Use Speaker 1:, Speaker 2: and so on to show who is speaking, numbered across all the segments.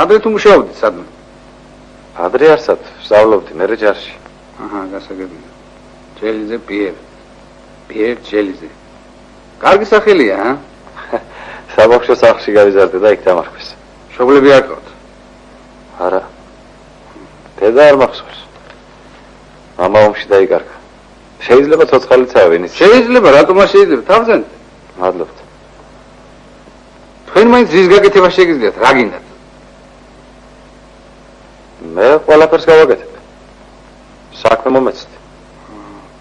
Speaker 1: Adre tu მუშაობდი სადმე?
Speaker 2: Adre არსად, ვსწავლობდი მე ჯარში.
Speaker 1: აჰა, გასაგებია. ჯელიზე პიერ ჯელიზე. კარგი სახელია, ა?
Speaker 2: საბავშვო სახლში გავიზარდე და იქ დამარხეს.
Speaker 1: მშობლები არ ყავთ?
Speaker 2: არა. დედა არ მახსოვს. მამა ომში დაიკარგა. შეიძლება ცოცხალიც ავენის.
Speaker 1: შეიძლება, რატომ არ შეიძლება? თავზენდ.
Speaker 2: მადლობთ.
Speaker 1: თქვენ მაინც რის გაკეთება შეგიძლიათ, რა გინდათ?
Speaker 2: მე ყველაფერს გავაკეთებ. საქმე მომეცდი.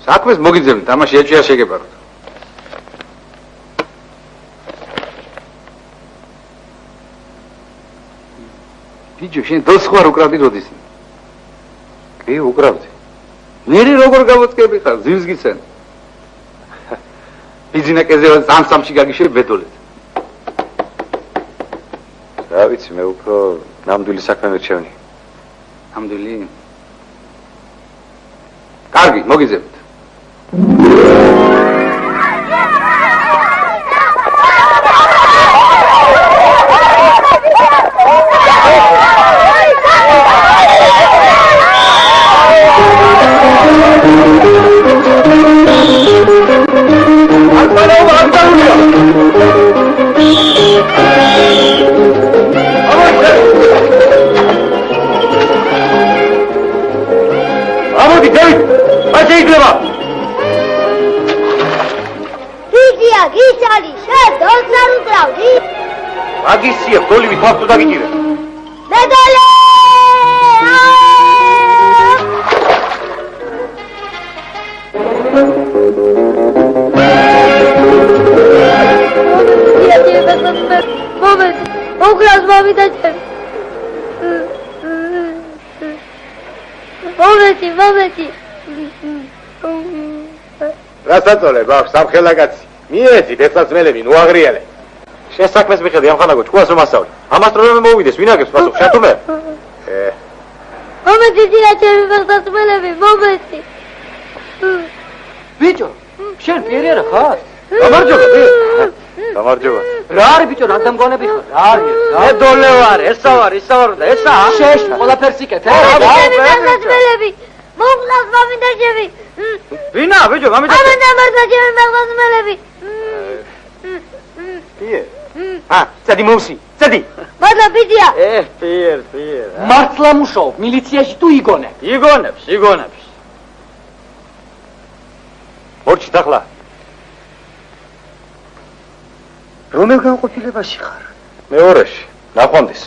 Speaker 1: საქმეს მოგიძებნით, ამაში ეჭვი არ შეგებაროთ. ბიჭო, შენ დოს ხარ უკრავდი როდის?
Speaker 2: კი, უკრავდი.
Speaker 1: ნერი როგორ გავოწკები ხარ, ზივს გიცენ. ბიზნესზე ზამსამში გაგიშვებ ბედოლეთ.
Speaker 2: რა ვიცი, მე უფრო ნამდვილი საქმე მირჩევნი.
Speaker 1: ნამდვილი? კარგი, მოგიძებთ.
Speaker 3: აგისია დოლივი თავსო დაგიჭირე.
Speaker 4: მედალე! მომენტ, უკრავს მამიდა ჩემ. მომენტი.
Speaker 3: რა საწოლე, ბავშვ, სამხელა კაცი. მიეცი დეცაცმელები, ნუ აღრიალე. შესაქმეს მიხედი ამხანაგო ჭკუას რომ ასწავლე. ამას რომ მოვიდეს, ვინ აგებს პასუხს, შენ თუ მე?
Speaker 4: მომენტი დია ჩემი მეხსაცმელები, მომენტი.
Speaker 5: ბიჭო, შენ პირი არა ხარ?
Speaker 3: გამარჯობა,
Speaker 2: გამარჯობა.
Speaker 5: რა არის ბიჭო, რა დამგონები ხარ? რა არის?
Speaker 3: მე დოლე ვარ, ესა ვარ და ესა?
Speaker 5: შეშ, ყველაფერს იკეთე.
Speaker 4: მეხსაცმელები, მომკლავს მამინდა ჩემი.
Speaker 3: ვინა, ბიჭო, გამიდა.
Speaker 4: ამან ჩემი მეხსაცმელები.
Speaker 3: პიე. წადი მოვსი, წადი.
Speaker 4: მადლობა ბიჭია.
Speaker 3: პიერ.
Speaker 5: მართლა მუშაობ მილიციაში თუ იგონებ?
Speaker 3: იგონებს. მორჩით ახლა. რომელ განყოფილებაში ხარ?
Speaker 2: მეორეში, ნახვამდის.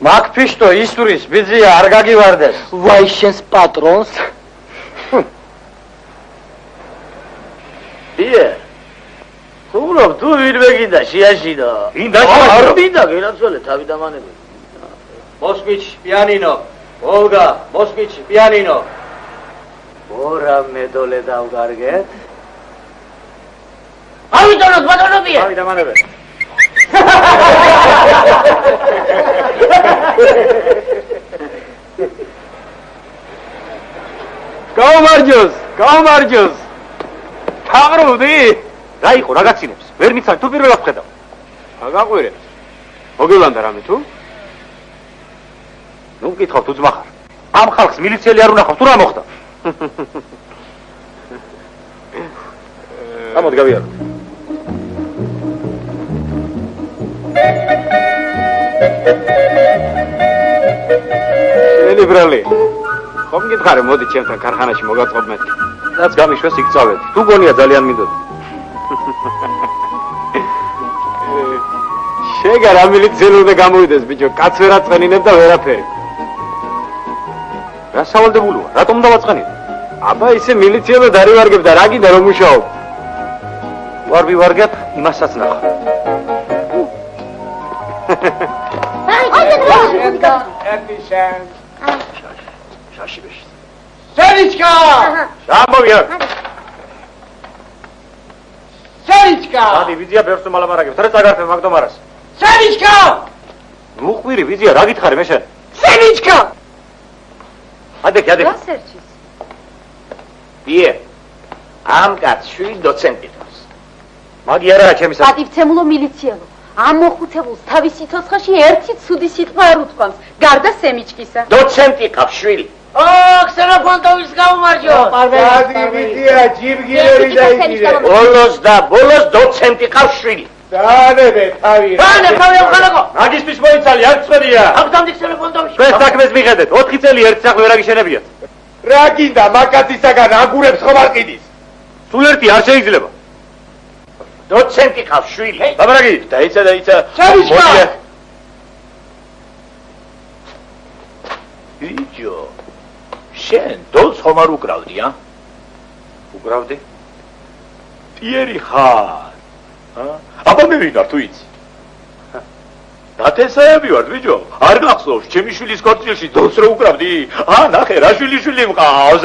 Speaker 3: მაგფიშტო ისურის ბიძია არ გაგივარდეს.
Speaker 5: ვაი შენს პატრონს.
Speaker 3: პიე. ხულობ თუ
Speaker 6: ვინმე გინდა შეაშინო.
Speaker 3: გინდა
Speaker 6: არ
Speaker 3: შეაშინო?
Speaker 6: მინდა გენაცვალე თავი დამანები.
Speaker 5: Moskvich, pianino. Volga, Moskvich, pianino.
Speaker 6: ორა მედოლე დავგარგეთ. ავიდონოთ ბატონობია.
Speaker 3: თავი დამანები.
Speaker 1: გაუმარჯოს. თაღრუდი?
Speaker 3: რა იყო, რა გაცინებს? ვერ მიცან თუ პირველად ხედავ.
Speaker 1: აგაყვირე. მოგილანდა რამე თუ?
Speaker 3: ნუ მკითხავ თუ ძმა ხარ. ამ ხალხს მილიციელი არ უნახავს თუ რა მოხდა? ამოდ გავიაროთ.
Speaker 1: შენი ბრალი. ხომ გითხარე მოდი ჩემთან ქარხანაში მოგაწყობ მეთქი.
Speaker 3: რაც გამიშვეს იქ წავედი. თუ გონია ძალიან მინდოდი.
Speaker 1: შეგა რა მილიციელი უნდა გამოვიდეს ბიჭო, კაც ვერ აწყენინებ და ვერაფერი.
Speaker 3: რა სავალდებულოა? რატომ დავაწყენინე?
Speaker 1: აბა ისე მილიციელო დარივარგებ და რა გინდა რომ მუშაობ?
Speaker 3: ვარ ვივარგებ, იმასაც ნახავ.
Speaker 5: Serichka!
Speaker 3: ამოვიარ.
Speaker 5: Serichka!
Speaker 3: ადი ვიზია ბევრს უმალამარაგებ. თორე წაგართებ მაგდომარას.
Speaker 5: Serichka!
Speaker 3: მუხვირი ვიზია, რა გითხარი მე შენ?
Speaker 5: Serichka!
Speaker 3: ადექი.
Speaker 6: გასერჩის. ие. ამ კაცს შვილი დოცენტი ხავს.
Speaker 3: მაგი არაა ჩემი სა.
Speaker 7: პატივცემულო მილიციელო, ამ მოხუცებულს თავის სიცოცხლეში ერთი ცუდი სიტყვა არ უთქვამს, გარდა სემიჩკისა.
Speaker 6: დოცენტი ხავს შვილი. ო, ქსენოფონტოვის გაუმარჯო.
Speaker 3: ადი ვიზია, ჯიბგირები დაიგირე.
Speaker 6: ბოლოს დოცენტი ხავს შვილი.
Speaker 3: დაანებე თავი.
Speaker 6: დაანებ თავი ამხანაგო.
Speaker 3: მაგისტრის მოიცალი, არ წვერია.
Speaker 6: ამდამდე ქსენოფონტოვის.
Speaker 3: ჩვენ საქმეს მიხედეთ, 4 წელი ერთ სახლ ვერ აგიშენებიათ.
Speaker 8: რა გინდა მაგათისაგან აგურებს ხომ არ ყიდის?
Speaker 3: სულ ერთი არ შეიძლება.
Speaker 6: დოცენტი ხავს შვილი.
Speaker 3: ბაბარაგი,
Speaker 8: დაიცა.
Speaker 3: მოდია.
Speaker 8: ბიჭო, შენ დოლს ხომ არ უკრავდი, ა?
Speaker 3: უკრავდი?
Speaker 8: ტიერი ხარ. აბა მე ვინ ვარ თუ იცი? დათესაები ვარ, ბიჭო. არ გახსოვს, ჩემი შვილის ქორწილში დოლს რო უკრავდი? ნახე, რა შვილი მყავს.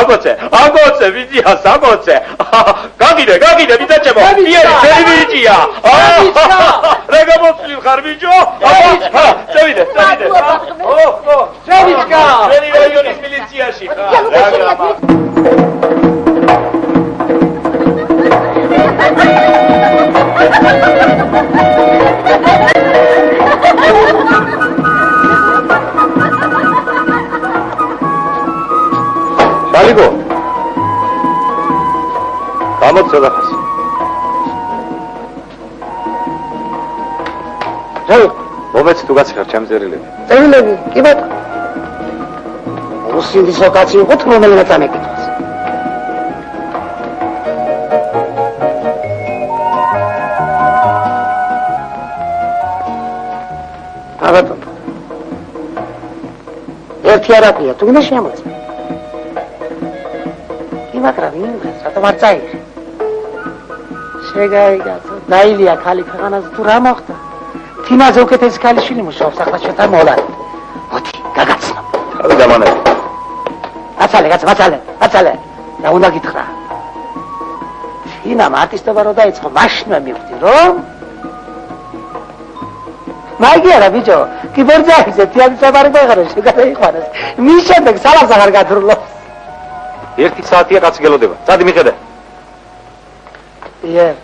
Speaker 8: აგოცე, ვიზიას აგოცე. გაგიდე, ვიდაჭებო. ტიერი, შენი ბიჭია. რა გამოცლილ ხარ, ბიჭო? წევიდე.
Speaker 5: Serichka!
Speaker 8: შენი რაიონის მილიციაში ხარ.
Speaker 3: შალიკო. გამოცე დახას. მომეც თუ გაციხარ ჩემ წერილები.
Speaker 5: წერილები, კი ბატონო. უსინდისო კაცი იყო თუ რომელიღაც ამეკითხავს. ბატონო. ერთი არაფია, თუ გინდა შემოწმე. მაგრამ იმას რატომ არ წაიღე? შეგაიგაცო, დაილია ხალი ქვეყანაზე თუ რა მოხდა? თინაზე უკეთესი ქალიშვილი მუშაობს ახლა შეთა მოლად. მოდი, გაგაცნო.
Speaker 3: თავი დამანები.
Speaker 5: აცალე. რა უნდა გითხრა? თინამ არტისტობა რო დაიწყო, მაშინვე მივხვდი, რომ მაგი არა ბიჭო, კიბერძაიზე თიანის საბარი დაიღარეს, შეგადაიყვანეს. მის შემდეგ სალამს აღარ გადრულობს.
Speaker 3: 1 საათია კაცი გელოდება. წადი მიხედე.
Speaker 5: ие.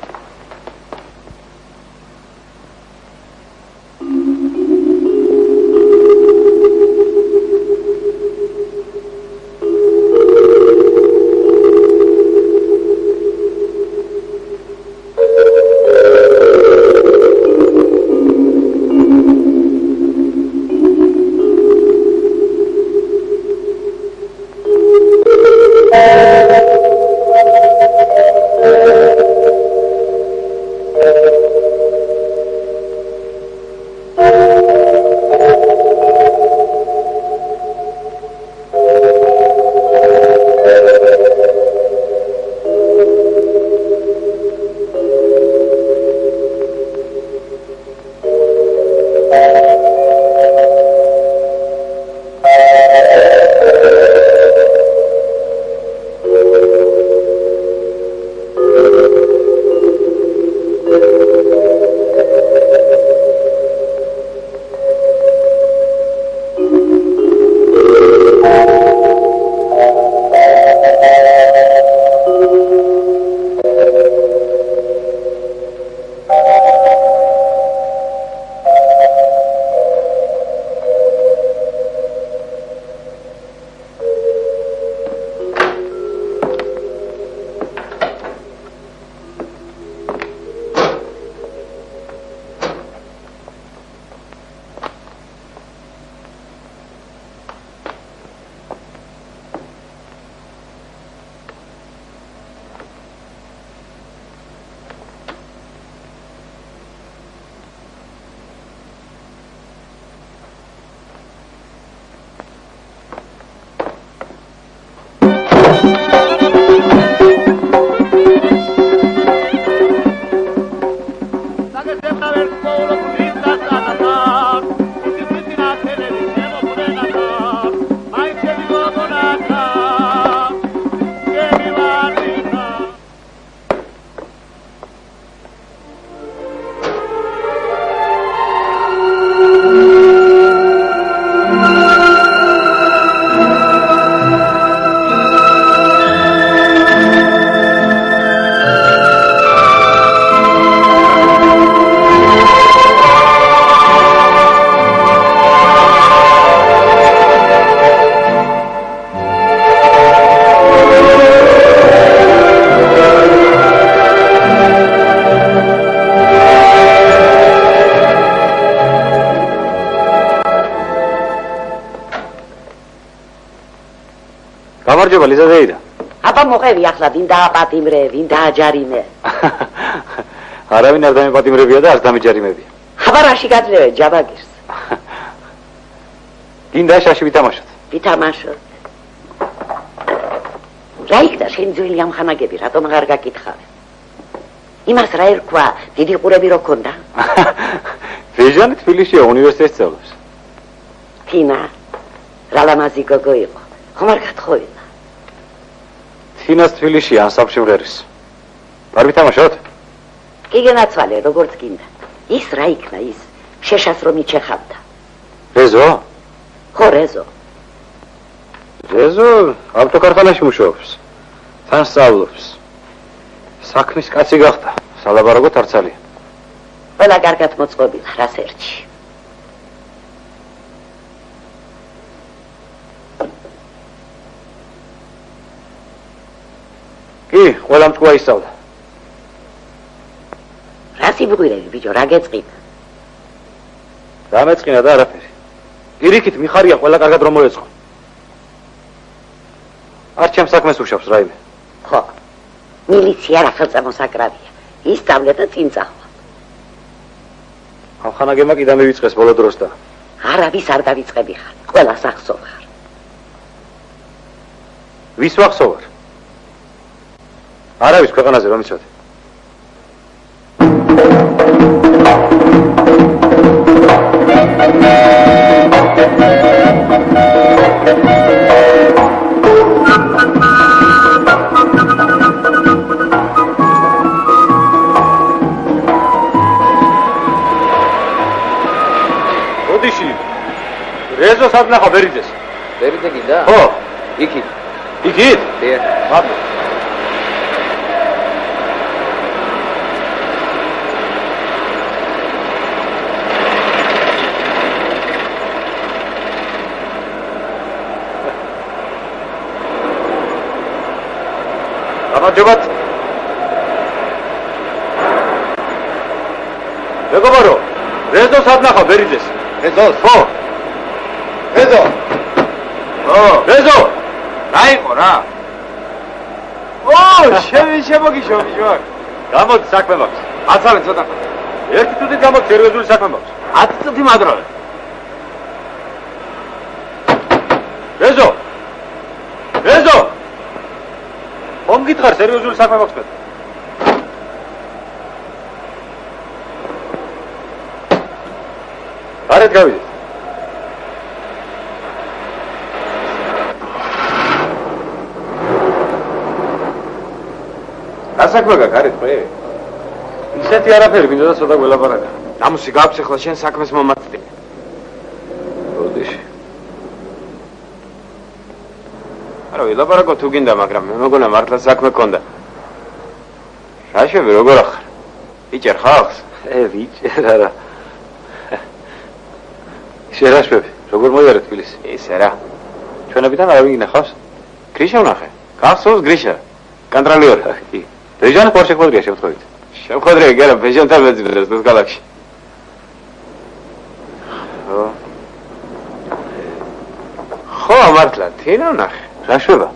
Speaker 2: გამარჯობა ლიზა ზეიდა.
Speaker 5: აბა მოყევი ახლა ვინ დააპატიმრე, ვინ დააჯარიმე.
Speaker 2: არავინ არ დამეპატიმრებია და არ დამეჯარიმებია.
Speaker 5: აბა რაში გაძლევე ჯაბაგირს.
Speaker 2: გინდა შაში ვითამაშოთ.
Speaker 5: ვითამაშოთ. რა იქნა შენ ძველი ამხანაგები, რატომ აღარ გაკითხავ? იმას რა ერქვა, დიდი ყურები რო ქონდა?
Speaker 2: ვეჟანი თბილისშია უნივერსიტეტს სწავლობს.
Speaker 5: თინა, რა ლამაზი გოგო იყო. ხომ არ გათხოვილა?
Speaker 2: თინას თბილისში ან სამშობლერის. არ ვითამაშოთ?
Speaker 5: კი გენაცვალე, როგორც გინდა. ის რა იქნა ის? შეშას რომ იჩეხავდა.
Speaker 2: რეზო?
Speaker 5: ხო, რეზო.
Speaker 2: რეზო ავტოკარხანაში მუშაობს. თან სწავლობს. საქმის კაცი გახდა. სალაბარაგოთ არ ცალია.
Speaker 5: ყველა კარგად მოწყობილა, რას ერჩი.
Speaker 2: კი, ყველა მწკუა ისწავლა.
Speaker 5: რა სიბღვირები, ბიჭო, რა გეწყინა?
Speaker 2: დამეწყინა და არაფერი. ირიქით მიხარია ყველა კარგად რომ მოეწყო. არ ჩემს საქმეს უშავს რაიმე.
Speaker 5: ხო. მილიცია რა ხელწა მოსაკრავია. ისწავლე და წინ წავა.
Speaker 2: ამხანაგებმა კიდე მივიწყეს ბოლო დროს და
Speaker 5: არავის არ დავიწყები ხარ. ყველას ახსოვ ხარ.
Speaker 2: ვის ვახსოვარ? არავის ქვეყანაზე რომ იცოდე. ოდიში რეზოს არ ნახა ბერიძეს.
Speaker 6: ბერიძე გინდა?
Speaker 2: ხო,
Speaker 6: იქით.
Speaker 2: იქით?
Speaker 6: დიახ.
Speaker 2: მადლობა. გამარჯობათ. მეგობარო, რეზოს არ ნახა ბერიძეს.
Speaker 3: რეზოს?
Speaker 2: ხო.
Speaker 3: რეზო!
Speaker 2: ო, რეზო!
Speaker 3: რა იყო რა? ო, შემოგიშო ბიჭო.
Speaker 2: გამოდი საქმე მაქვს.
Speaker 3: აცალე ცოტა.
Speaker 2: ერთი წუთით გამოდი სერიოზული საქმე მაქვს.
Speaker 3: 10 წუთი მადროვე.
Speaker 2: რეზო! რეზო! ხომ გითხარ სერიოზული საქმე მაქვს მე? გარეთ გავიდეთ.
Speaker 3: გასაქმე გაკარეთ მე.
Speaker 2: ისეთი არაფერი მინდა და ცოტა გველაპარაკა.
Speaker 3: ნამუსი გაქვს ახლა შენ საქმეს მომაწდე.
Speaker 2: ოდიში.
Speaker 3: არა ვილაპარაკო თუ გინდა, მაგრამ მე მეგონა მართლა საქმე გქონდა. რა შევი როგორ ახარ? ვიჭერ ხალხს?
Speaker 2: ვიჭერ არა. შერაშები, როგორ მოიარე თბილისი?
Speaker 3: ისე რა.
Speaker 2: ჩვენებიდან არავინ ინახავს?
Speaker 3: გრიშა ვნახე. გახსოვს გრიშა? კონტროლიორი.
Speaker 2: კი. რეჟანი ხوار შეხვედრია შემთხვევით.
Speaker 3: შემოხვედრია გერა ბეჟანთან მეძებდეს დუსგალაკში. ხო, მართლა, თინა ვნახე.
Speaker 2: რა შვება?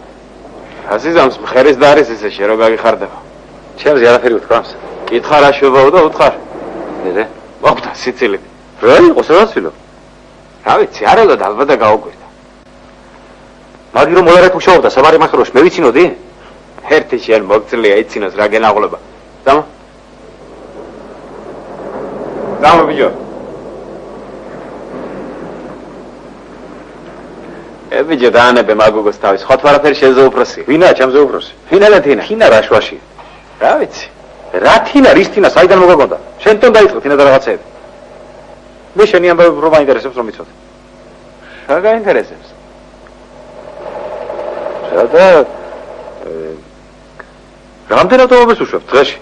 Speaker 3: ასიზამს მხერის და არის ესე შე რო გაგიხარდება.
Speaker 2: ჩემზე არაფერი უთქვამს.
Speaker 3: კითხა რა შვებაო და უთხარ.
Speaker 2: ნერე.
Speaker 3: მოხდა სიცილით.
Speaker 2: რა იყოს რა ცილო?
Speaker 3: რა ვიცი, არელო და ალბათ გაუგვირდა.
Speaker 2: მაგი რომ მოლარეთ მუშაობდა საბარი მახაროში, მე ვიცინოდი?
Speaker 3: ერთი შენ მოგწლია იცინოს რა გენაღლება. ძამო. ძამო ბიჭო. ბიჭო დაანებე მაგოგოს თავის, ხო თუ არაფერი შეზე უფროსი.
Speaker 2: ვინაა ჩემზე უფროსი?
Speaker 3: ვინა და თინა?
Speaker 2: თინა რა შვაში?
Speaker 3: რა ვიცი.
Speaker 2: რა თინა, რის თინა, საიდან მოგაგონდა? შენთან დაიწყო თინა და რაღაცეები. მე შენი ამბავი რო მაინტერესებს რომ იცოდე.
Speaker 3: რა გაინტერესებს?
Speaker 2: და რამდენ ავტომობილს უშვებ დღეში?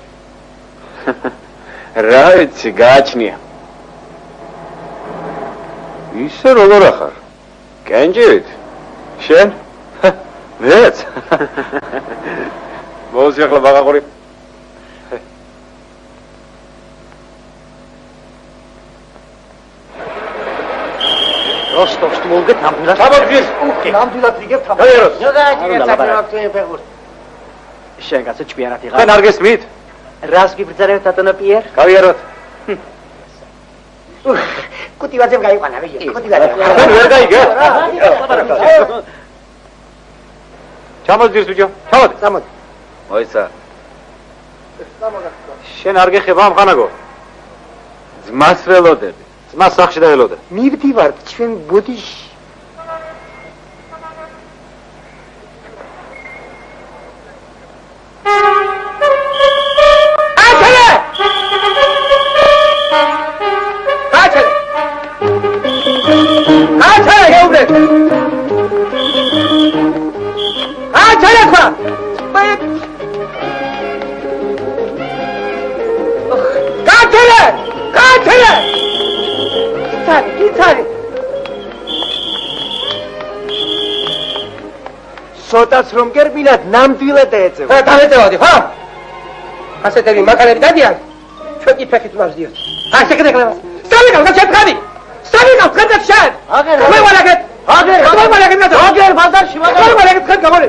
Speaker 3: რა ვიცი, გააჩნია.
Speaker 2: ისე როგორ ახარ?
Speaker 3: კენჭით?
Speaker 2: შენ? მეც?
Speaker 3: მოვსი ახლა ბაღაყური.
Speaker 5: როსტოვს მოვგეთ ნამდვილად.
Speaker 3: ჩამოდგეს.
Speaker 5: ნამდვილად ვიგებთ ამ.
Speaker 3: გაიაროთ.
Speaker 5: შენ კაცო ჭკვიანად იღარ.
Speaker 3: თქვენ არ გესმით?
Speaker 5: რას გიბრძარებთ ატონა პიერ?
Speaker 3: გავიაროთ.
Speaker 5: კუტივაძემ გაიყვანა, ვიგე. კუტივაძე.
Speaker 3: თქვენ ვერ გაიგეთ? ჩამოდგეს ბიჭო.
Speaker 5: წამოდი.
Speaker 3: მოიცა. შენ არ გეხება ამ ხანაგო? ძმას ველოდები. ძმას სახში დაელოდე.
Speaker 5: მივდივართ ჩვენ ბუდიში. სოტაც რომ გერბინათ ნამდვილად ეწევა.
Speaker 6: დავეწევოდი, ხო? ასეთები მანქანები დადიან. ჩვენ კი ფეხით ვარდიოთ. აი შეგდეკლებას. სამიგავ გაჩერხავი. სამიგავ გადაგშან. გამოვარაგეთ. გამოვარაგეთ ნაძო. ბაზარში გამოვარაგეთ ხან გამორე.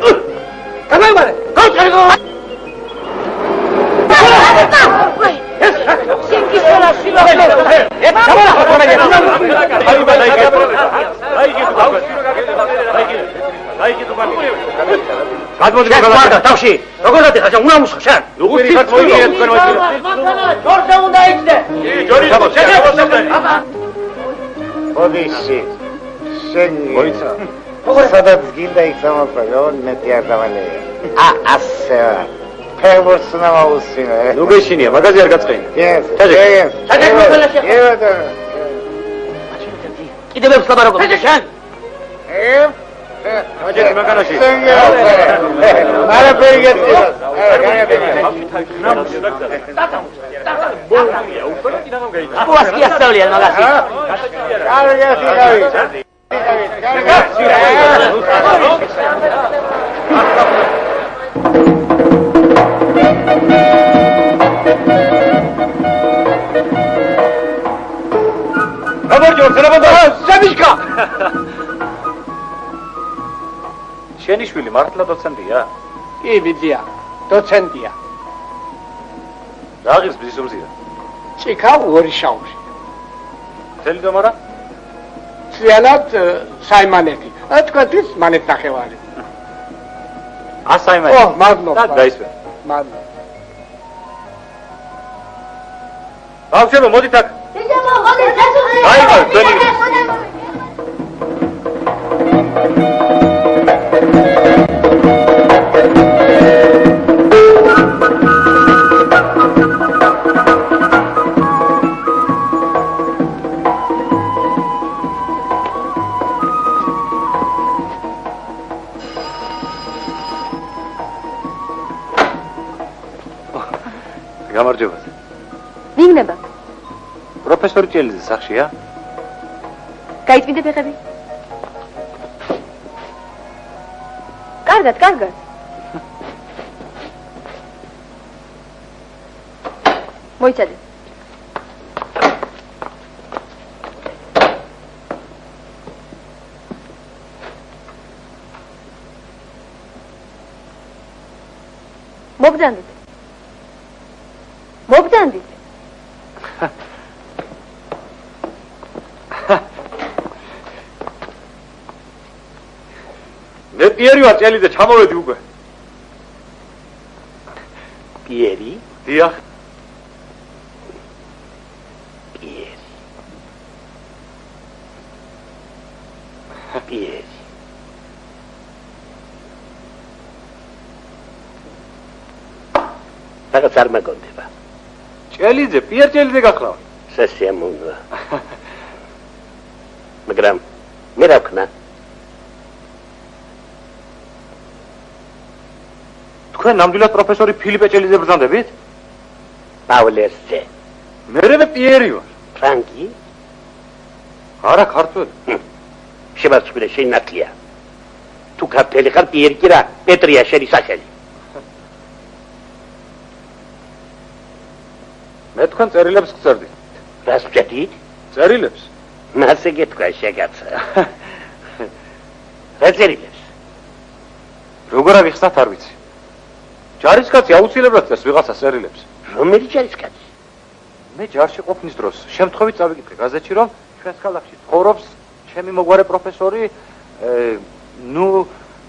Speaker 6: გამოვარაგეთ. გავწერგო.
Speaker 3: გადმოდი
Speaker 6: თავში. როგორ დადიხარ შენ უნამუშო შენ?
Speaker 3: როგორი ხარ მოიგეთ თქვენ მოიგეთ.
Speaker 6: ჯორჯა უნდა იქნე.
Speaker 3: ჯორი შემოსავლე.
Speaker 9: ოდიში შენი
Speaker 3: მოიცა.
Speaker 9: სადაც გინდა იქ სამოყვარო მეტი არ დავალეია. ასე ფერბურს უნდა მოუსმინე.
Speaker 3: ნუ გეშინია, მაგაზე არ გაწყენი.
Speaker 9: Yes.
Speaker 3: Yes.
Speaker 6: კიდევებს ლაბარაკობ შენ?
Speaker 3: მაჯერი მაგანაში.
Speaker 9: არა პერიგეთ.
Speaker 6: სკოლას კი ასწავლიან მაგაში.
Speaker 2: შენი შვილი მართლა დოცენტია?
Speaker 5: კი, ბიძია. დოცენტია.
Speaker 2: რა ღირს ბზის უმზია?
Speaker 5: ჭიქა ორი შაუში.
Speaker 2: მთელი დომარა?
Speaker 5: ციანად საიმანეთი. თქვენთვის მანეთ ნახევარი.
Speaker 2: ასაიმანი.
Speaker 5: ო, მადლობა.
Speaker 2: დაისვენ.
Speaker 5: მადლობა.
Speaker 2: ბავშვებო, მოდით აქ.
Speaker 4: აიღო,
Speaker 2: თქვენი. გამარჯობა.
Speaker 7: ვიგნება?
Speaker 2: პროფესორი ჭელიძე სახშია?
Speaker 7: გაიწვიდე ფეხები. კარგად, კარგად. მოიცადე. მოგძანდით. მოგძანდით.
Speaker 2: მე პიერი ვარ ჭელიძე, ჩამოვედი უკვე.
Speaker 6: პიერი?
Speaker 2: დიახ.
Speaker 6: პიერი. პიერი. რაღაც არ მაგონდება.
Speaker 2: ჭელიძე, პიერ ჭელიძე გახლავ.
Speaker 6: სასიამოვნოა. მაგრამ მე რა ვქნა?
Speaker 2: თქვენ ნამდვილად პროფესორი ფილიპე ჭელიძე ბრძანდებით?
Speaker 6: პავლერსზე.
Speaker 2: მე პიერი ვარ.
Speaker 6: ფრანკი?
Speaker 2: არა, ქართველი.
Speaker 6: შემარცხვინე შენ ნათლია. თუ ქართველი ხარ პიერი კი რა, პეტრია შენი სახელი.
Speaker 2: მე თქვენ წერილებს გწერდი.
Speaker 6: რას ვჭედით?
Speaker 2: წერილებს?
Speaker 9: მასე გეთქვა შეგაცა. რა წერილებს?
Speaker 2: როგორ აღიხსნათ არ ვიცი. ჯარისკაცი აუცილებლად წერს ვიღაცას წერილებს.
Speaker 9: რომელი ჯარისკაცი?
Speaker 2: მე ჯარში ყოფნის დროს შემთხვევით წავიკითხე გაზეთში რომ ჩვენს ქალაქში ცხოვრობს ჩემი მოგვარე პროფესორი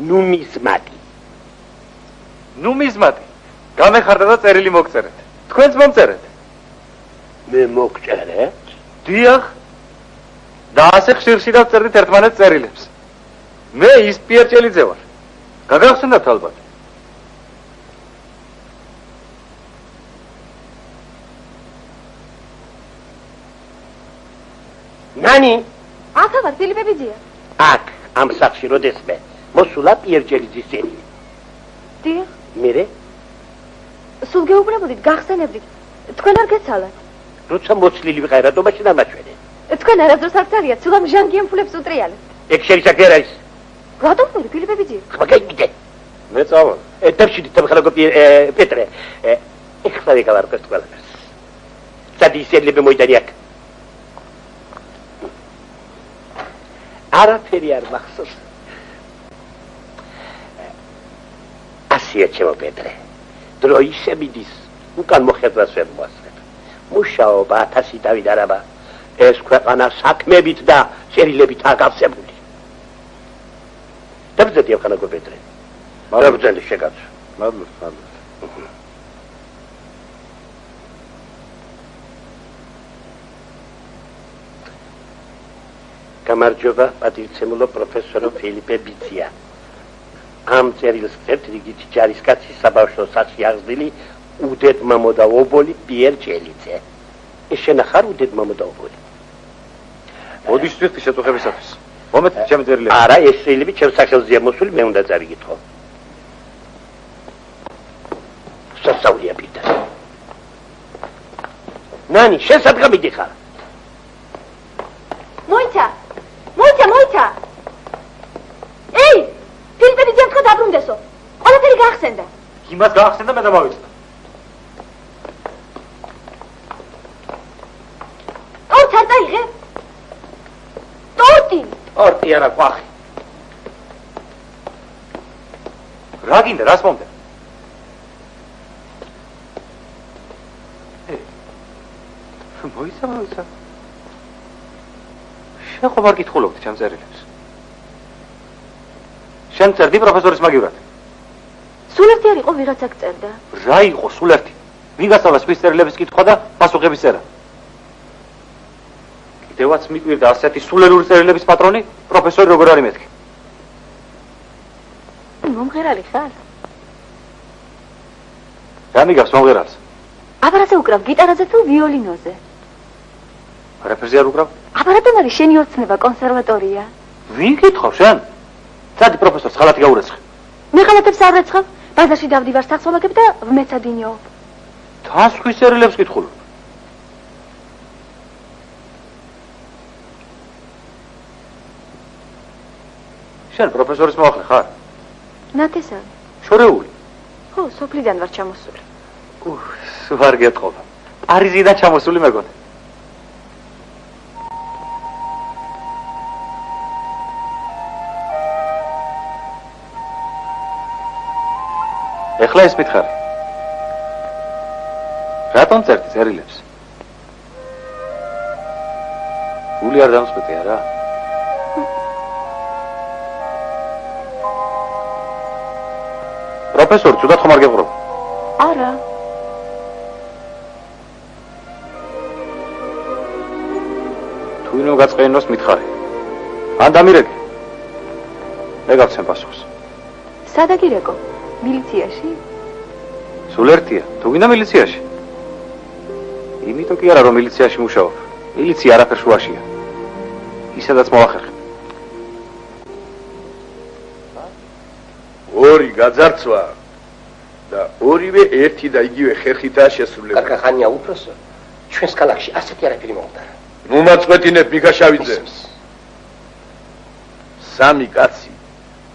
Speaker 9: ნუმიზმატი.
Speaker 2: ნუმიზმატი. გამეხარდა და წერილი მოგწერეთ. თქვენც მომწერეთ.
Speaker 9: მე მოგწერე?
Speaker 2: დიახ. და ასე ხშირ-ხშირად წერდით ერთმანეთს წერილებს. მე ის პიერჭელიძე ვარ. გაგახსენებთ ალბათ.
Speaker 9: ნანი?
Speaker 7: აქ ვარ, ფილიპებიძია.
Speaker 9: აქ, ამ სახლში როდესმე მოსულა პიერჭელიძის წერილი.
Speaker 7: დიახ.
Speaker 9: მერე?
Speaker 7: სულ გეუბნებოდით, გახსენებდით. თქვენ არ გეცალათ.
Speaker 9: როცა მოცლილი ვიყავ რატომაში დამაჩვენე?
Speaker 7: თქვენ არასდროს არ წარიათ, სულ ამ ჟანგიან ფულებს უტრიალებთ.
Speaker 9: ეგ შეისაკ არ არის.
Speaker 7: რატომ ვერ ფილიპებიძია?
Speaker 9: ხმა გაიგიდე.
Speaker 2: მე წავალ.
Speaker 9: დავშიდით თამხალაგო პეტრე. ეხლა ვიგავარკოს ყველაფერს. სადი ისედლები მოიტანი აქ. არაფერი არ მახსოვს. ასია ჩემო პეტრე. დრო ისე მიდის, უკან მოხედვას ვერ მოასწრებ. მუშაობა 1000 დავიდარაბა. ეს ქვეყანა საქმებით და წერილებით აგავსებული. დაბრძდი ახალაგო პეტრე. დაბრძდი შეგაც.
Speaker 2: მადლობა.
Speaker 9: გამარჯობა, პატივცემულო პროფესორო ფილიპე ბიცია. ამ წერილს წერთ რიგით ჯარისკაცი საბავშვო სახლში აღზრდილი უდედმა მოდაობოლი პიერჭელიძე. შენ ახარ უდედმა მოდაობოლი?
Speaker 2: მოდი ვთქვი შეტყობებისათვის. მომეთ ჩემი წერილები.
Speaker 9: არა, ეს წერილები ჩემს სახელზეა მოსული, მე უნდა წავიკითხო. სასწაულია პიტა. ნანი, შენ სად გამიდიხარ?
Speaker 7: მოიცა! მოიცა! ეი! ფილიპებიძიამ თქვა დაბრუნდესო. ყველაფერი გაახსენდა.
Speaker 2: იმას გაახსენდა მე დამავიწყდა.
Speaker 7: ტორტი არ დაიღე? ტორტი!
Speaker 9: ტორტი არა, ყვახი.
Speaker 2: რა გინდა, რას მომდა? მოიცა. შენ ხომ არ გითხულობდი ჩემ წერილებს? შენ წერდი პროფესორის მაგივრად?
Speaker 7: სულ ერთი არ იყო ვიღაცა გწერდა.
Speaker 2: რა იყო სულ ერთი? ვინ გასწავლა სვის წერილების კითხვა და პასუხების წერა? კიდევაც მიკვირდა ასეთი სულელური წერილების პატრონი, პროფესორი როგორ არის მეთქი?
Speaker 7: მომღერალი ხარ?
Speaker 2: რა მიგავს მომღერალს?
Speaker 7: აპარატზე უკრავ გიტარაზე თუ ვიოლინოზე?
Speaker 2: არაფერზე არ უკრავ?
Speaker 7: აპარატთან არის შენი ოცნება კონსერვატორია.
Speaker 2: ვინ გითხავ შენ? სადი პროფესორს ხალათი გაურეცხე.
Speaker 7: მე ხალათებს არ რეცხავ, ბაზარში დავდივარ სახს ვამაგებ და ვმეცადინიო.
Speaker 2: თან სხვის წერილებს კითხულობ. შენ პროფესორის მოახლე ხარ?
Speaker 7: ნათესავი.
Speaker 2: შორეული.
Speaker 7: ხო, სოფლიდან ვარ ჩამოსული.
Speaker 2: ვარ გეტყობა. პარიზიდან ჩამოსული მეგონა. ეხლა ეს მითხარი. რატომ წერდი წერილებს? გული არ დამწყვეტე არა? პროფესორი, ცუდად ხომ არ გეყრობა?
Speaker 7: არა.
Speaker 2: თუ ვინმე გაწყენოს მითხარი. ან დამირეკე. მე გავცემ პასუხს.
Speaker 7: სადაგირეკო? მილიციაში?
Speaker 2: სულ ერთია, თუ გინდა მილიციაში. იმიტომ კი არა რომ მილიციაში მუშაობ. მილიცია არაფერ შუაშია. ისედაც მოახერხე.
Speaker 8: ორი გაძარცვა და ორივე ერთი და იგივე ხერხითაა შესრულებული.
Speaker 6: კარკახანია უფროსო. ჩვენს ქალაქში ასეთი არაფერი მომხდარა.
Speaker 8: ნუ მაწყვეტინებ მიკაშავიძე. სამი კაცი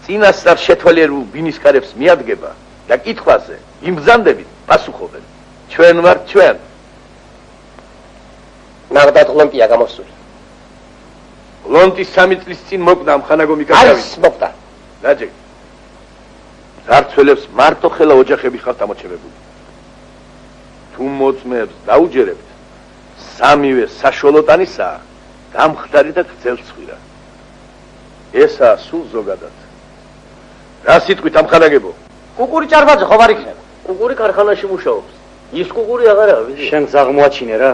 Speaker 8: წინასწარ შეთვალიერებულ ბინისკარებს მიადგება და კითხვაზე იმბრძანდებით პასუხობენ. ჩვენ ვართ ჩვენ.
Speaker 6: ნაღდად ღლომპია გამოსული.
Speaker 3: ლონტი 3 წლის წინ მოკდა ამხანაგო მიკაშავი.
Speaker 9: არის მოკდა.
Speaker 3: ნაჯეკ. ძარცველებს მარტო ხელა ოჯახები ხართ ამოჩებებული. თუ მოწმეებს დაუჯერებთ, სამივე საშუალო ტანისაა, გამხდარი და გრძელცხვირა. ესაა სულ ზოგადად. რა სიტყვით ამხანაგებო?
Speaker 5: კუკური ჭარბაძე ხო არ იქნება?
Speaker 9: კუკური ქარხანაში მუშაობს. ის კუკური აღარაა, ვიცი?
Speaker 2: შენ ზაღმოაჩინე რა.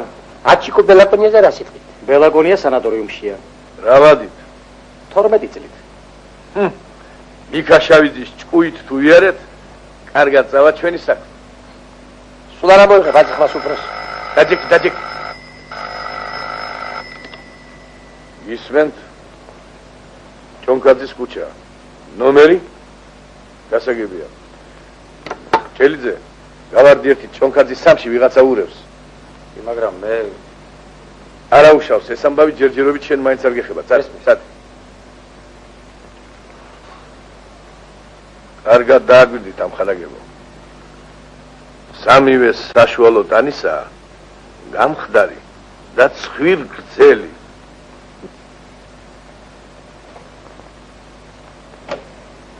Speaker 5: აჩიკო ბელაკონიაზე რა სიტყვით?
Speaker 2: ბელაგონია სანატორიუმშია.
Speaker 3: რა ვადით?
Speaker 2: 12 წლით.
Speaker 3: მიქაშავიძის ჭკუით თუ ვიარეთ, კარგად წავა ჩვენი საქმე.
Speaker 5: სულ არ ამოიღებ აძხლას უფროს.
Speaker 3: დაჯექ. ისმენთ ჭონკაძის ქუჩა. ნომერი გასაგებია. ჩელიძე, გავარდი ერთი ჭონკაძის სამში ვიღაცა ურევს.
Speaker 2: მაგრამ მე
Speaker 3: არა უშავს, ეს ამბავი ჯერჯერობით შენ მაინც არ გეხება. წად. კარგად დააგვირდით ამხანაგებო. სამივე საშუალო ტანისაა, გამხდარი და ცხვირ გრძელი.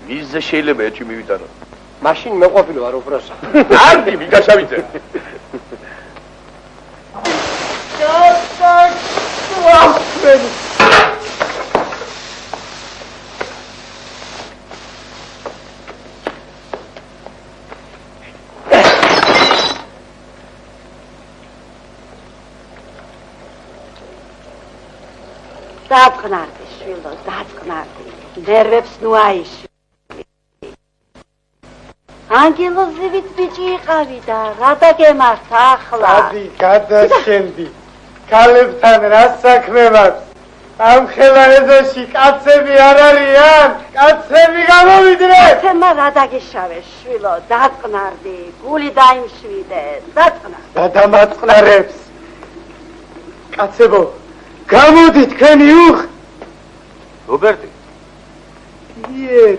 Speaker 3: მისზე შეიძლება ეჭვი მივიტანო.
Speaker 5: მაშინ მე ყოფილი ვარ უფროსო.
Speaker 3: არდი მიკაშავიძე.
Speaker 7: დაწყნარდი შვილო, დაწყნარდი. ნერვებს ნუ აიშვი. ანგელოზივით ბიჭი იყავი და რა დაგემართა ახლა?
Speaker 6: ადი, გადაშენდი. ქალებთან რა საქმე მაქვს? ამ ხელა ეზოში კაცები არ არიან? კაცები გამოვიდნენ!
Speaker 7: კაცებმა რა დაგეშავე შვილო, დაწყნარდი. გული დაიმშვიდე, დაწყნარდი.
Speaker 6: და დამაწყნარებს. კაცებო, გამოდით თქვენი უხ.
Speaker 2: რობერტი,
Speaker 6: იერ,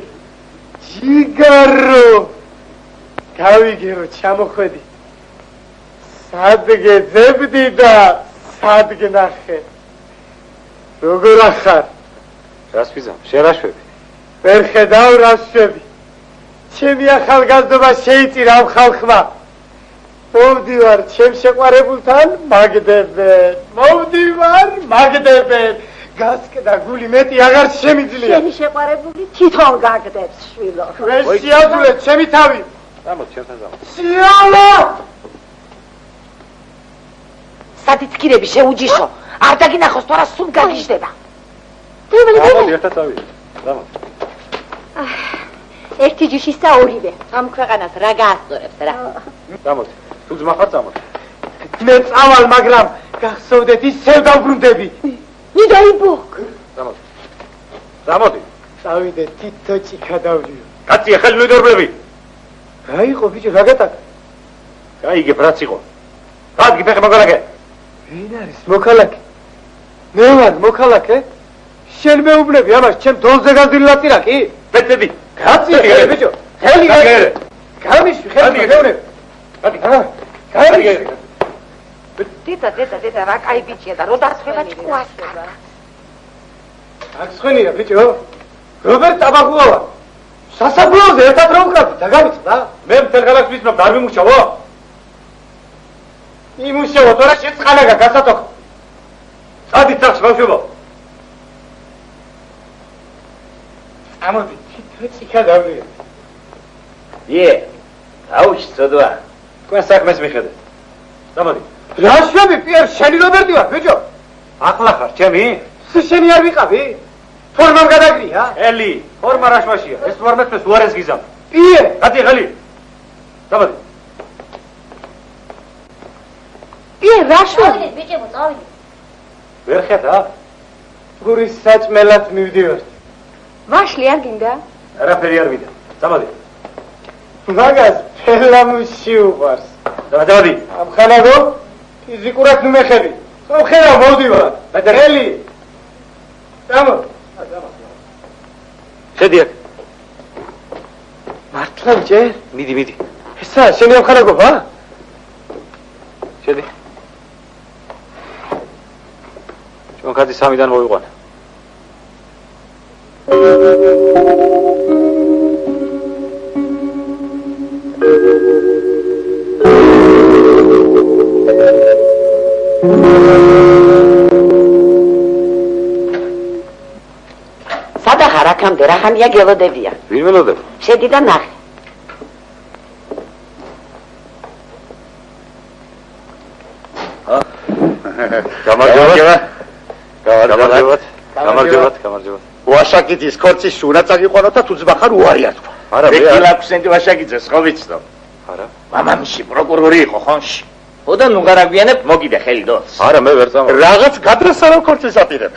Speaker 6: ჯიგარო. გავიგერო, ჩამოხვედი. სადგე ძებდი და სადგე ნახე. როგორ ახარ?
Speaker 2: რას ვიზამ? შერაშვები.
Speaker 6: ვერ ხედავ რას შვები. ჩემი ახალგაზრდობა შეიწირა ამ ხალხმა. მოვდივარ ჩემ შეყვარებულთან მაგდებენ. მოვდივარ მაგდებენ. გასკდა გული მეტი აღარ შემიძლია.
Speaker 7: შენი შეყვარებული თვითონ გაგდებს შვილო.
Speaker 6: ვერ შეაძლევ ჩემი თავი.
Speaker 2: ამოთ შენთან ზამო.
Speaker 6: სიალა!
Speaker 5: სადიცქირები შეუჯიშო. არ დაგინახოს თუ არა სულ გაგიჟდება.
Speaker 2: ამოთ ერთად წავიდეთ. ზამოთ.
Speaker 7: ერთი ჯიშის და ორივე. ამ ქვეყანას რა გაასწორებს რა?
Speaker 2: ზამოთ. თუ ძმა ხარ ზამოთ.
Speaker 6: მე წავალ, მაგრამ გახსოვდეთ ისევ დავბრუნდები.
Speaker 7: მიდაიბოქ.
Speaker 2: ზამოთ. ზამოდი.
Speaker 6: წავიდეთ თითო ჭიქა დავლიო.
Speaker 2: კაცი ახალი მიდორბლები.
Speaker 6: რა იყო ბიჭო, რა გატაკა?
Speaker 2: გაიგებ რაც იყო. დადგი ფეხი მოგალაგე.
Speaker 6: ვინ არის მოქალაქე? მე ვარ მოქალაქე? შენ მეუბნები ამას ჩემ დონზე გაზრილატირა კი?
Speaker 2: ბეწები.
Speaker 6: კაცი ბიჭო, ხელი გაგერე. გამიშვი ხელი მეუბნები. გამიშვი.
Speaker 5: დედა, რა კაი ბიჭია და რო დასხება ჭკუას კარგა.
Speaker 6: აქ სხვენია ბიჭო. რობერტ აბაგუავა. სასაბლოზე ერთად რომ ვკრავდი, დაგამიწდა?
Speaker 2: მე მთელ ქალაქს ვიცნობ, არ ვიმუშავო?
Speaker 6: იმუშავა, თორე შეწყალაგა გასატოხ.
Speaker 2: სადით სახში ბავშვებო?
Speaker 6: ამოდი, თითო ჭიქა დავლიო.
Speaker 9: აუჩ წოდვა.
Speaker 2: თქვენ საქმეს მიხედეთ. ზამოდი.
Speaker 6: რა შვები, პიერ, შენი რობერტი ვარ, ბიჭო.
Speaker 2: ახლა ხარ, ჩემი?
Speaker 6: შენი არ ვიყავი? ფორმამ გადაგრია?
Speaker 2: ელი, ფორმა რაშმაშია. ეს ფორმეთმეს უარეს გიზამ.
Speaker 6: პიერ,
Speaker 2: კაცი ხელი. ზამოდი.
Speaker 7: პიერ, რა შვები?
Speaker 4: წავიდეთ ბიჭებო, წავიდეთ.
Speaker 2: ვერ ხედა?
Speaker 6: გურის საჭმელად მივდივართ.
Speaker 7: ვაშლი არ გინდა?
Speaker 2: არაფერი არ ვიდა. ზამოდი.
Speaker 6: მაგას ფელამუში უყარს.
Speaker 2: ზამოდი.
Speaker 6: ამხანაგო, ფიზიკურად ნუ მეხები. ხოხერა მოვდივარ. ხელი. დამო.
Speaker 2: შედი აქ.
Speaker 6: მართლა ბიჭე?
Speaker 2: მიდი.
Speaker 6: ესა შენი ამხანაგობა?
Speaker 2: შედი. ჩვენ კაცი 3-დან მოვიყვანა.
Speaker 5: სადახარ აქამდე რახანია გელოდებია.
Speaker 2: ვინ ველოდებ?
Speaker 5: შედი და ნახე.
Speaker 2: გამარჯობათ.
Speaker 3: ვაშაკიძის ქორცის შუნა წაგიყვანოთ და თუ ძბახარ უარია თქვა.
Speaker 2: არა, მე
Speaker 8: ეკილაკუსენტი ვაშაკიძეს ხო ვიცნობ?
Speaker 2: არა.
Speaker 8: მამამისი პროკურორი იყო ხონში. ოდან ნუ გარაგვიანებ მოგიდე ხელი დოს.
Speaker 2: არა, მე ვერ წამო.
Speaker 3: რაღაც გადრესარო ქორცის აპირებ.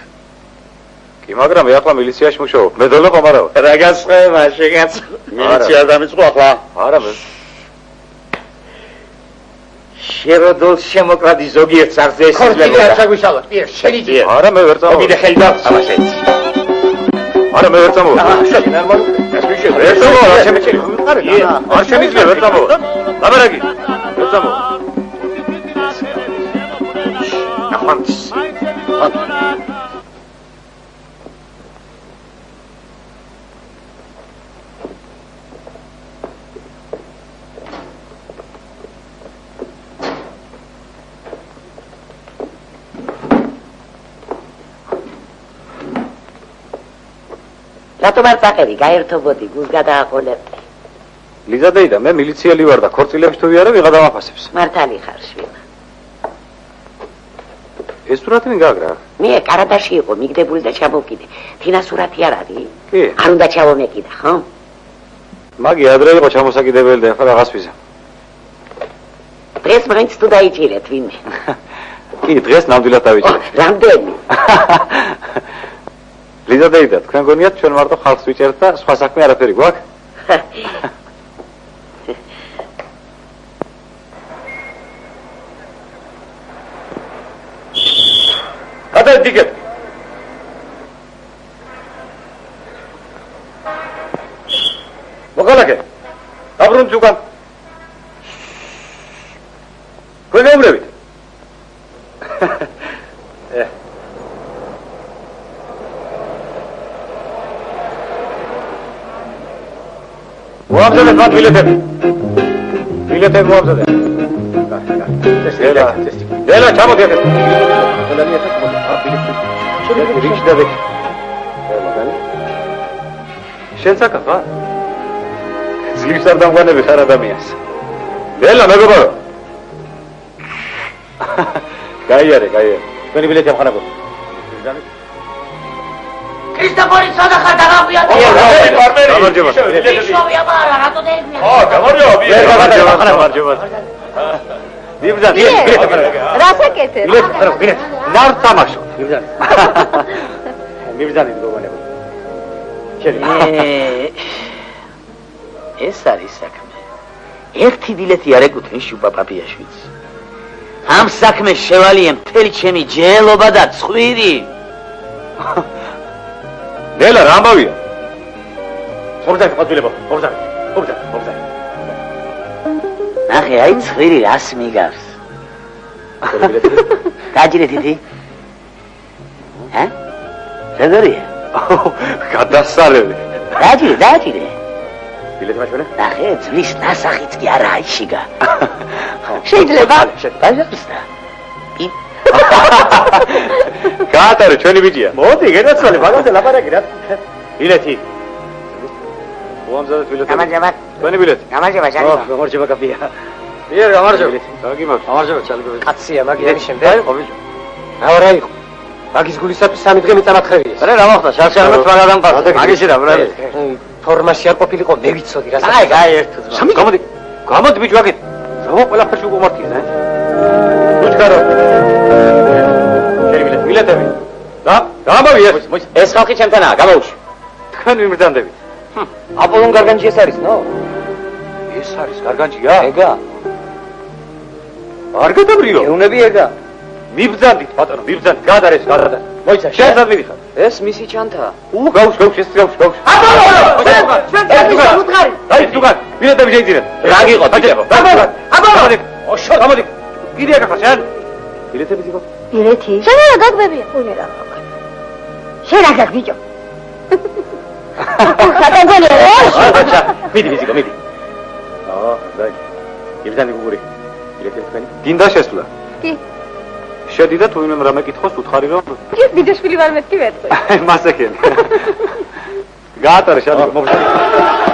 Speaker 2: კი, მაგრამ მე ახლა მილიციაში მუშაობ. მე დოლო ყომარავ.
Speaker 8: რაღაც ხება შეგაც.
Speaker 3: მილიცია დამიწყო ახლა.
Speaker 2: არა, მე
Speaker 8: შეროდოლ შემოკრატი ზოგიერთ სარზე ეს
Speaker 6: ქორწილი არ შეგვიშალოთ. პირ, შენი ძია.
Speaker 2: არა, მე ვერ წამო.
Speaker 8: მოგიდე ხელი დოს. ამაშეც.
Speaker 2: არა, მე ვერ წამო.
Speaker 8: შენ არ მოგ ეს ვიშე.
Speaker 2: ვერ წამო, არ შემეჩელი. არ შემიძლია, ვერ წამო. ლაბარაგი. ვერ წამო.
Speaker 8: ახანს.
Speaker 5: რატომ არ წაყევი, გაერთობოდი, გულს გადააყოლებდი.
Speaker 2: ლიზა დეიდა, მე მილიციელი ვარ და ქორწილებში თუ ვიარე ვიღა დამაფასებს.
Speaker 5: მართალი ხარ, შვილა.
Speaker 2: ეს სურათი ვინ გააგრა?
Speaker 5: მე კარადაში იყო მიგდებული და ჩამოვკიდე. თინა სურათი არ არის?
Speaker 2: კი.
Speaker 5: არ უნდა ჩავომეკიდა, ხო?
Speaker 2: მაგი ადრე იყო ჩამოსაკიდებელი და ახლა რაღაც ვიზა.
Speaker 5: დღეს მაინც თუ დაიჭირეთ ვინმე.
Speaker 2: კი, დღეს ნამდვილად დავიჭირე.
Speaker 5: რამდენი?
Speaker 2: ლიზა დეიდა, თქვენ გონიათ ჩვენ მარტო ხალხს ვიჭერთ და სხვა საქმე არაფერი გვაქვს?
Speaker 8: გადაიდიგეთ.
Speaker 2: მოგალაგე. დაბრუნდით უკან. თქვენ გაუმრევით? მოამზადეთ მათ ბილეთები. ბილეთები მოამზადეთ. დელა, ჩამოდი აქ. რიჩი დავეკი. შენ საკა ხარ? ძლივს არ დამგვანები ხარ ადამიანს. დელა, მეგობარო. გაიარე. თქვენი ბილეთი ამხანაგო.
Speaker 5: კრისტოფორი სადახარ დაღაღვიათო.
Speaker 2: გამარჯობა.
Speaker 5: ისოვია მარა, რატო დაეძნია?
Speaker 2: გამარჯობა. დიბზანი.
Speaker 7: რასაკეთებ?
Speaker 2: ბილეთი. ნარ თამაშო. დიბზანი. მიბზანი გოგონებო.
Speaker 5: ეს არის საქმე. ერთი ბილეთი არ ეკუთვნის შუბა პაპიაშვილი. ამ საქმეს შევალიე მთელი ჩემი ჯელობა და ცხვირი.
Speaker 2: დელა, რა ამბავია?
Speaker 8: ხორძანი ყოძილებო, ხორძანი.
Speaker 5: ნახე, აი ცხვირი რას მიგავს. გაჯირეთ ითი? როგორია?
Speaker 2: გადასარევი.
Speaker 5: დაჯირე.
Speaker 2: ბილეთი მაჩვენე?
Speaker 5: ნახე, ძვლის ნასახიც კი არა აიშიგა. შეიძლება? ბაჟაბსა.
Speaker 2: გაატარო, ჩვენი ბიჭია.
Speaker 3: მოდი, გენაცვალე, მაგაზე ლაპარაკი რა.
Speaker 2: ბილეთი. მოამზადეთ ბილეთი.
Speaker 5: გამარჯობა.
Speaker 2: თქვენი ბილეთი.
Speaker 5: გამარჯობა, ჯანო.
Speaker 6: გამარჯობა კაპია.
Speaker 3: მიერ გამარჯობა.
Speaker 2: დაგიმართ.
Speaker 6: გამარჯობა, ჩალგო. კაცია, მაგი არის შემდეგ.
Speaker 2: ყოფიჯო.
Speaker 6: რა იყო? მაგის გულისათვის 3 დღე მიწამათხრევია.
Speaker 2: არა, რა მოხდა? შარშარმა თვალადან პასო. მაგიში რა, ბრალე.
Speaker 6: ფორმაში არ ყოფილიყო, მე ვიცოდი რა.
Speaker 5: აი, ერთ ძმა.
Speaker 2: სამი გამოდი ბიჭო აქეთ. რა ყველაფერში უკომართის, უჩქარო. შენ ბილეთები. და გამოვი ეს.
Speaker 5: ეს ხალხი ჩემთანაა, გამოვში.
Speaker 2: თქვენ ვიმბრძანდებით.
Speaker 6: აპოლონ გარგანჯი ეს არის, ნო?
Speaker 2: ეს არის გარგანჯია?
Speaker 6: ეგა.
Speaker 2: არ გადაბრიო.
Speaker 6: ეუნები ეგა.
Speaker 2: მიბრძანდით, ბატონო, მიბრძანდით. გადარეს. მოიცა, შენ სად მიდიხარ?
Speaker 6: ეს მისი ჩანთაა.
Speaker 2: გაუშვ, ეს გაუშვ.
Speaker 6: აპოლო! ჩვენ უთხარი.
Speaker 2: აი, თუგან, ბილეთები შეიძინეთ.
Speaker 8: რა გიყოთ, ბიჭებო?
Speaker 2: აპოლო! ოშო, გამოდი. კიდე აკახა შენ. ბილეთები დიგო.
Speaker 7: ბილეთი? შენ რა გაგბებია? უნდა რა გაგ. შენ რა გაგბიჭო? ხატაგონია რა?
Speaker 2: აჩა, მიდი. დაი. იბრძანდი გუგური. ბილეთები თქვენი. გინდა შესვლა?
Speaker 7: კი.
Speaker 2: შედი და თუ ვინმე რამე კითხოს უთხარი რომ
Speaker 7: ის ბიძაშვილი ვარ მეთქი ვერწე.
Speaker 2: მასაკენ. გაატარე შადი მოგწევი.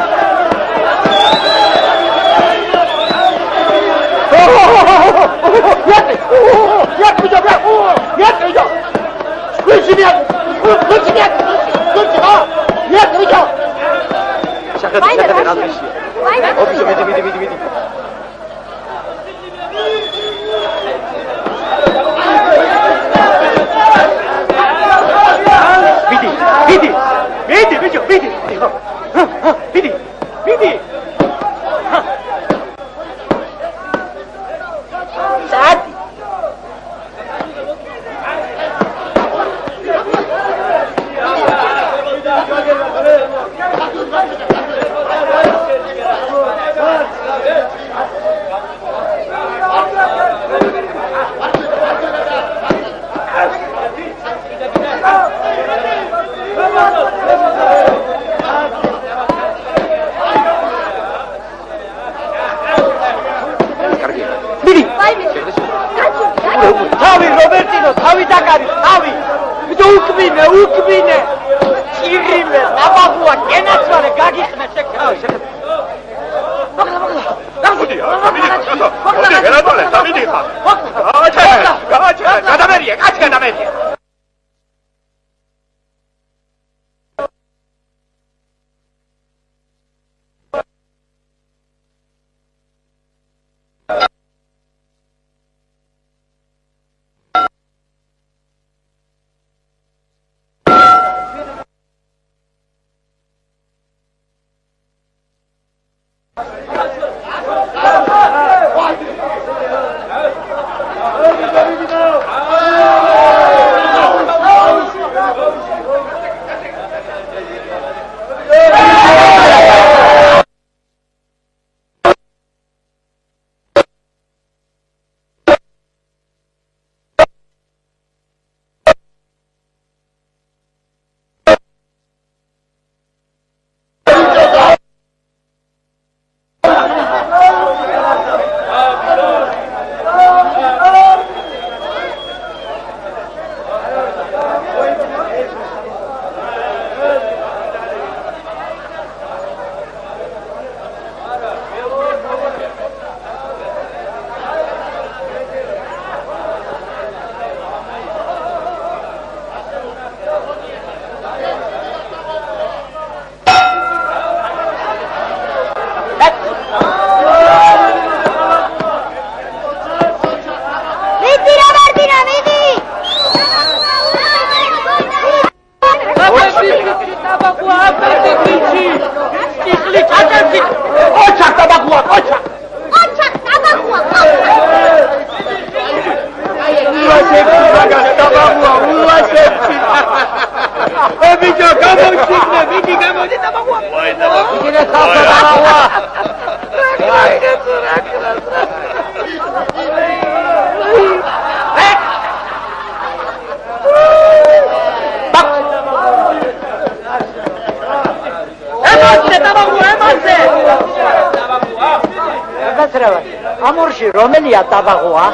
Speaker 5: ამორში რომელია დაბაღვა?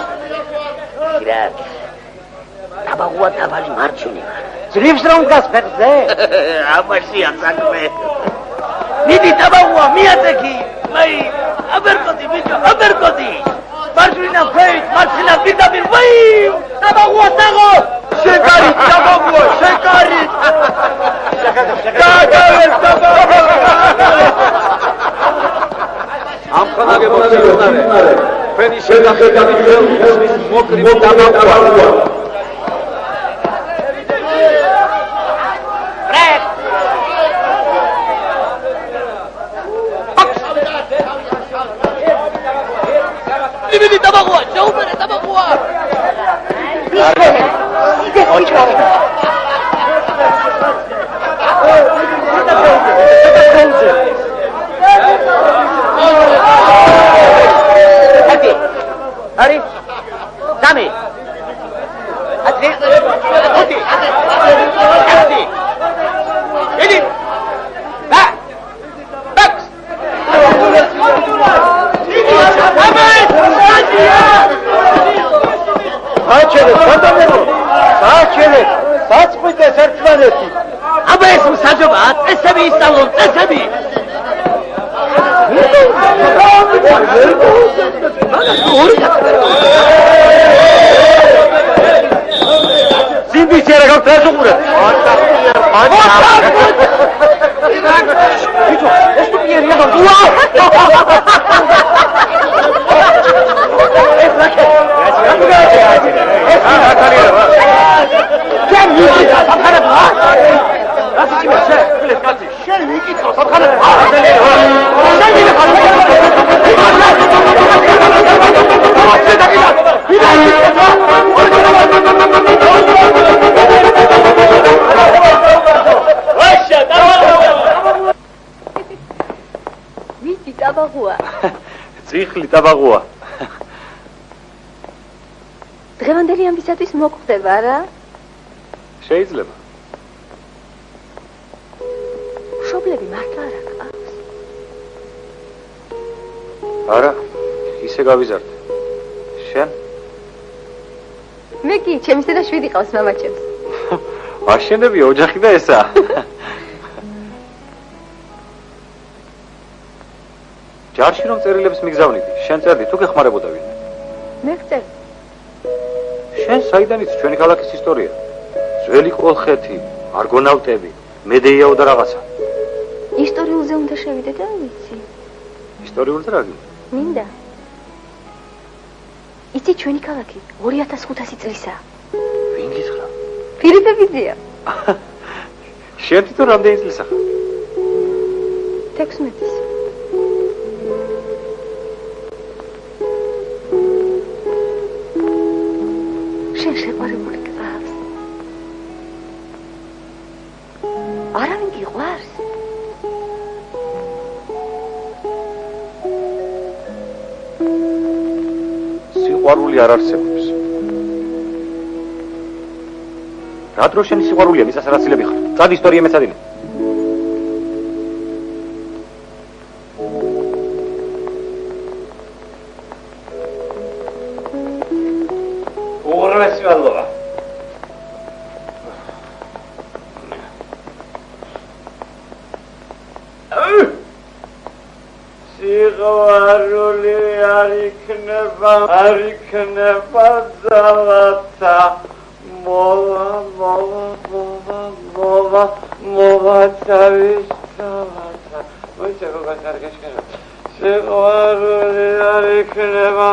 Speaker 5: გირად. დაბაღვა დაბალი მარჯვნივ. ძრიფს რომ გასფერზე? ამაშია საქმე. მიდი დაბაღვა მიაწექი. მაი, აბერკოდი ბიჭო, აბერკოდი. მარჯვენა ფეით, მარცხენა პირდაპირ. ვაი! დაბაღვა საღო! შეკარი დაბაღვა, შეკარი. დაგავეს დაბაღვა.
Speaker 2: ამ ხანაგე მოსივნარე ფენი შედახედავი ხელის მოკრი დაბაღვა
Speaker 5: ბრეკ ნიბიდი დაბაღვა შეუბერე დაბაღვა
Speaker 3: მოვიდეს ერთმანეთი.
Speaker 5: აბა ეს მსაჯობაა, წესები ისწავლო, წესები.
Speaker 3: სიმბიცი არა გაქვს ეს უყურე. ეს თუ პიერია გა.
Speaker 7: ვიცი ტაბაღუა.
Speaker 2: წიხლი ტაბაღუა.
Speaker 7: დღევანდელი ამბისათვის მოგხვდება რა?
Speaker 2: შეიძლება.
Speaker 7: მშობლები მართლა არ აკავს.
Speaker 2: არა, ისე გავიზარდე. შენ?
Speaker 7: მე კი, ჩემს და 7 ყავს მამაჩემს.
Speaker 2: აშენებია ოჯახი და ესა. ჯარში რომ წერილებს მიგზავნიდი, შენ წერდი თუ გეხმარებოდა ვინმე?
Speaker 7: მე ვწერ.
Speaker 2: შენ საიდან იცი ჩვენი ქალაქის ისტორია? ძველი კოლხეთი, არგონავტები, მედეიაო და რაღაცა.
Speaker 7: ისტორიულზე უნდა შევიდე და ვიცი.
Speaker 2: ისტორიულზე რა გინდა?
Speaker 7: მინდა. იცი ჩვენი ქალაქი 2500 წლისაა.
Speaker 2: ვინ გითხრა?
Speaker 7: ფილიპე ბიძია.
Speaker 2: შენ თვითონ რამდენი წლისა ხარ?
Speaker 7: 16-ის. შენ შეყვარებული გყავს. არავინ გიყვარს?
Speaker 2: სიყვარული არ არსებობს. რა დრო შენი სიყვარულია მისასარაცილები ხარ? წად ისტორია მეცადინე.
Speaker 3: უღრმესი მადლობა. სიყვარული არ იქნება ძალათა მოვა თავის ძალათა მოიცა როგორ კარგაშკარა სიყვარული არ იქნება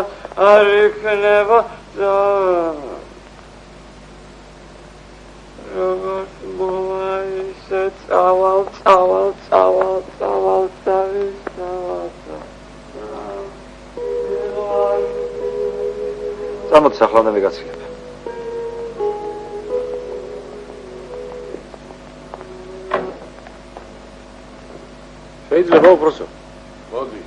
Speaker 3: როგორც მოვა ისე წავალ თავის ძალათა
Speaker 2: წამოდი ახლა ნავიგაციები. შეიძლება უბრალოდ.
Speaker 3: მოდი.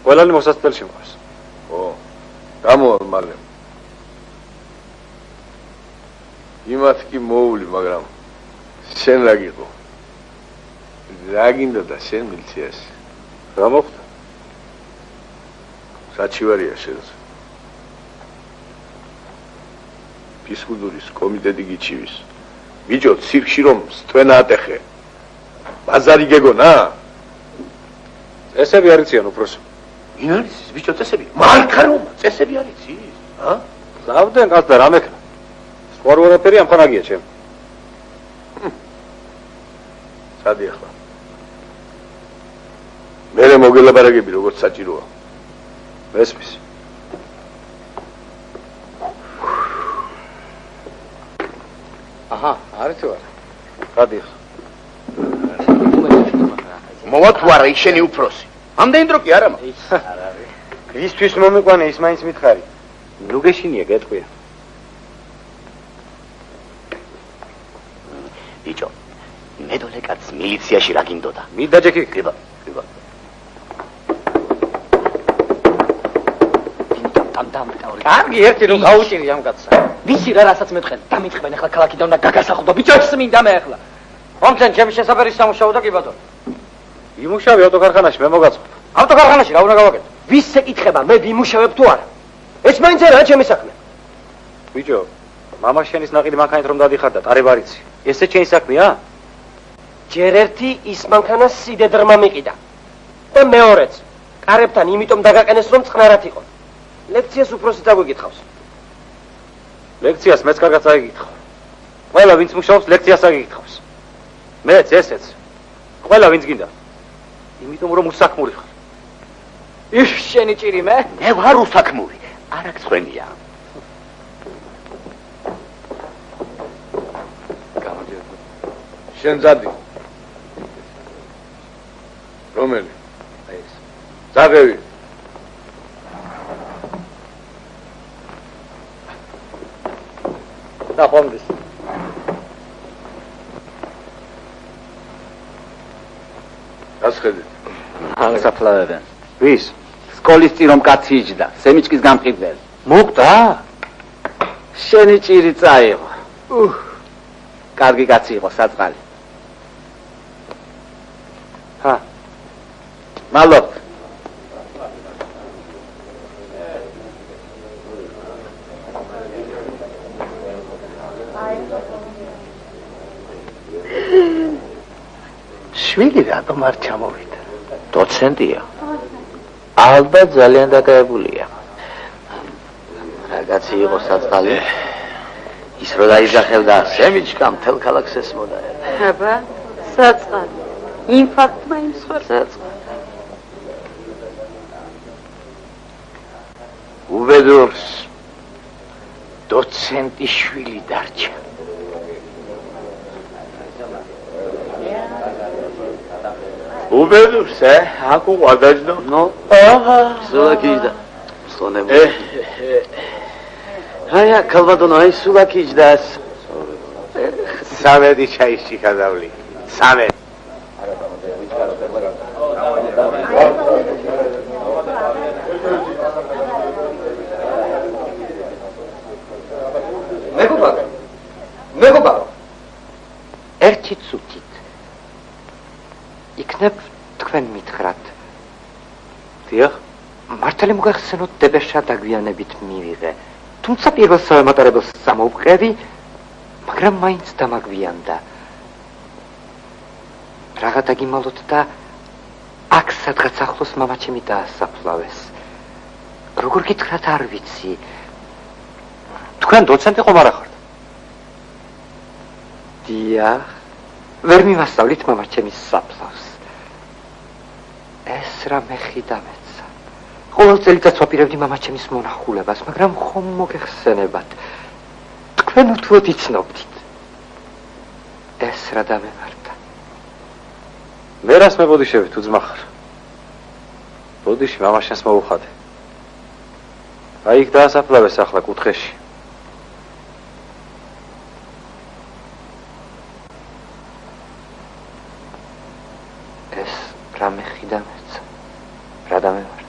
Speaker 2: ყველანი მოსასწრელი შემყავს.
Speaker 3: ო, გამოვალ მალე. იმათ კი მოული, მაგრამ შენ რა გიყო? რა გინდა და შენ მილიციაში?
Speaker 2: რა მოხდა?
Speaker 3: საჩივარია შენს. ფიზკულტურის კომიტეტი გიჩივის. ბიჭო, ცირკში რომ სტვენა ატეხე. ბაზარი გეგონა?
Speaker 2: წესები არ იციან უფროსო.
Speaker 3: ვინ არის ეს ბიჭო წესები? მარკა რომ წესები არ იცის? ჰა?
Speaker 2: დავდენ კაც და რა მექნა? სხვა როაფერი ამხანაგია ჩემ.
Speaker 3: სადი ახლა? მერე მოგელაპარაკები როგორც საჭიროა.
Speaker 2: მესმის.
Speaker 6: აჰა, არის თუ არა?
Speaker 2: გადი ახლა.
Speaker 3: მოვა თუ არა ისენი უფროსი. ამდენი დრო კი არა მაქვს.
Speaker 1: ისთვის მომიყვანე ის მაინც მითხარი.
Speaker 2: ნუ გეშინია გეტყვია.
Speaker 5: ბიჭო, მედოლე კაცს მილიციაში რა გინდოდა?
Speaker 2: მიდა ჯექი.
Speaker 5: კიბა.
Speaker 6: კარგი, ერთი რომ გაუჭირი ამ კაცს. ვიცი რა რასაც მეტყენ, დამიტყბენ ახლა ქალაქიდან და გაგასახო და ბიჭო ეს მინდა მე ახლა. ხომცენ ჩემი შესაბერი სამუშაო და კი ბატონო.
Speaker 2: იმუშავე ავტოკარხანაში მე მოგაწყობ.
Speaker 6: ავტოკარხანაში რა უნდა გავაკეთო? ვის ეკითხება, მე ვიმუშავებ თუ არა? ეს მაინც არა ჩემი საქმე.
Speaker 2: ბიჭო, მამა შენის ნაყიდი მანქანით რომ დადიხარ და ტარება არ იცი. ესე ჩემი საქმეა?
Speaker 6: ჯერ ერთი ის მანქანა სიდედრმა მიყიდა. და მეორეც. კარებთან იმიტომ დაგაყენეს რომ წყნარად იყოს. ლექციას უფროსი დაგვიგითხავს.
Speaker 2: ლექციას მეც კარგად წაიგითხავ. ყველა ვინც მუშაობს ლექციას აგიკითხავს. მეც ესეც. ყველა ვინც გინდა. იმიტომ რომ უსაქმური ხარ.
Speaker 5: ის შენი ჭირი მე? მე ვარ უსაქმური. არ აქვს ხვენია.
Speaker 3: შენ ძადი. რომელი? აი ეს. ძაღევი.
Speaker 2: და ხომდის.
Speaker 3: გასხედით.
Speaker 5: აღსაფლავებენ.
Speaker 2: ვის?
Speaker 5: სკოლის წირომ კაცი იჯდა, სემიჩკის გამყიდველი.
Speaker 2: მოკვდა?
Speaker 5: შენი ჭირი წაიღო. კარგი კაცი იყო საწყალი.
Speaker 2: ჰა.
Speaker 5: მადლობ.
Speaker 9: შვილი რატომ არ ჩამოვიდა?
Speaker 5: დოცენტია. ალბათ ძალიან დაკავებულია. რაგაცი იყო საწყალი. ის რო დაიძახებდა სემიჩკა მთელ ქალაქს ესმოდა.
Speaker 7: აბა, საწყალი. ინფარქტმა იმსხვრა.
Speaker 9: უბედურს დოცენტი შვილი დარჩა.
Speaker 8: უბედურს, აკუ ვადაჯდო?
Speaker 5: ნო, სულაკიჯდა. სონემ. აია, კალბადონო, აი სულაკიჯდას.
Speaker 3: სამედი ჩაიში გადავლი. სამედი.
Speaker 6: მეგობარო. ერთი წუთით. იქნებ თქვენ მითხრათ.
Speaker 2: დიახ.
Speaker 6: მართალი მოგახსენოთ დებეშა დაგვიანებით მივიღე. თუმცა პირველ სამატარებელს სამოვყევი, მაგრამ მაინც დამაგვიანდა. რაღა დაგიმალოთ და აქ სადღაც ახლოს მამაჩემი დაასაფლავეს. როგორ გითხრათ არ ვიცი.
Speaker 2: თქვენ დოცენტი ხომ არა ხართ?
Speaker 6: დიახ. ვერ მივასწავლით მამაჩემის საფლავს. ეს რამე ხიდამეცა. ყოველ წელიწადს ვაპირებდი მამაჩემის მონახულებას, მაგრამ ხომ მოგეხსენებათ. თქვენ უთუოდ იცნობდით. ეს რა დამემართა.
Speaker 2: მე რას მებოდიშები თუ ძმა ხარ? ბოდიში მამაშენს მოუხადე. აი იქ დაასაფლავეს ახლა კუთხეში.
Speaker 6: ეს რამე ხიდამეცა. რა დამემართა.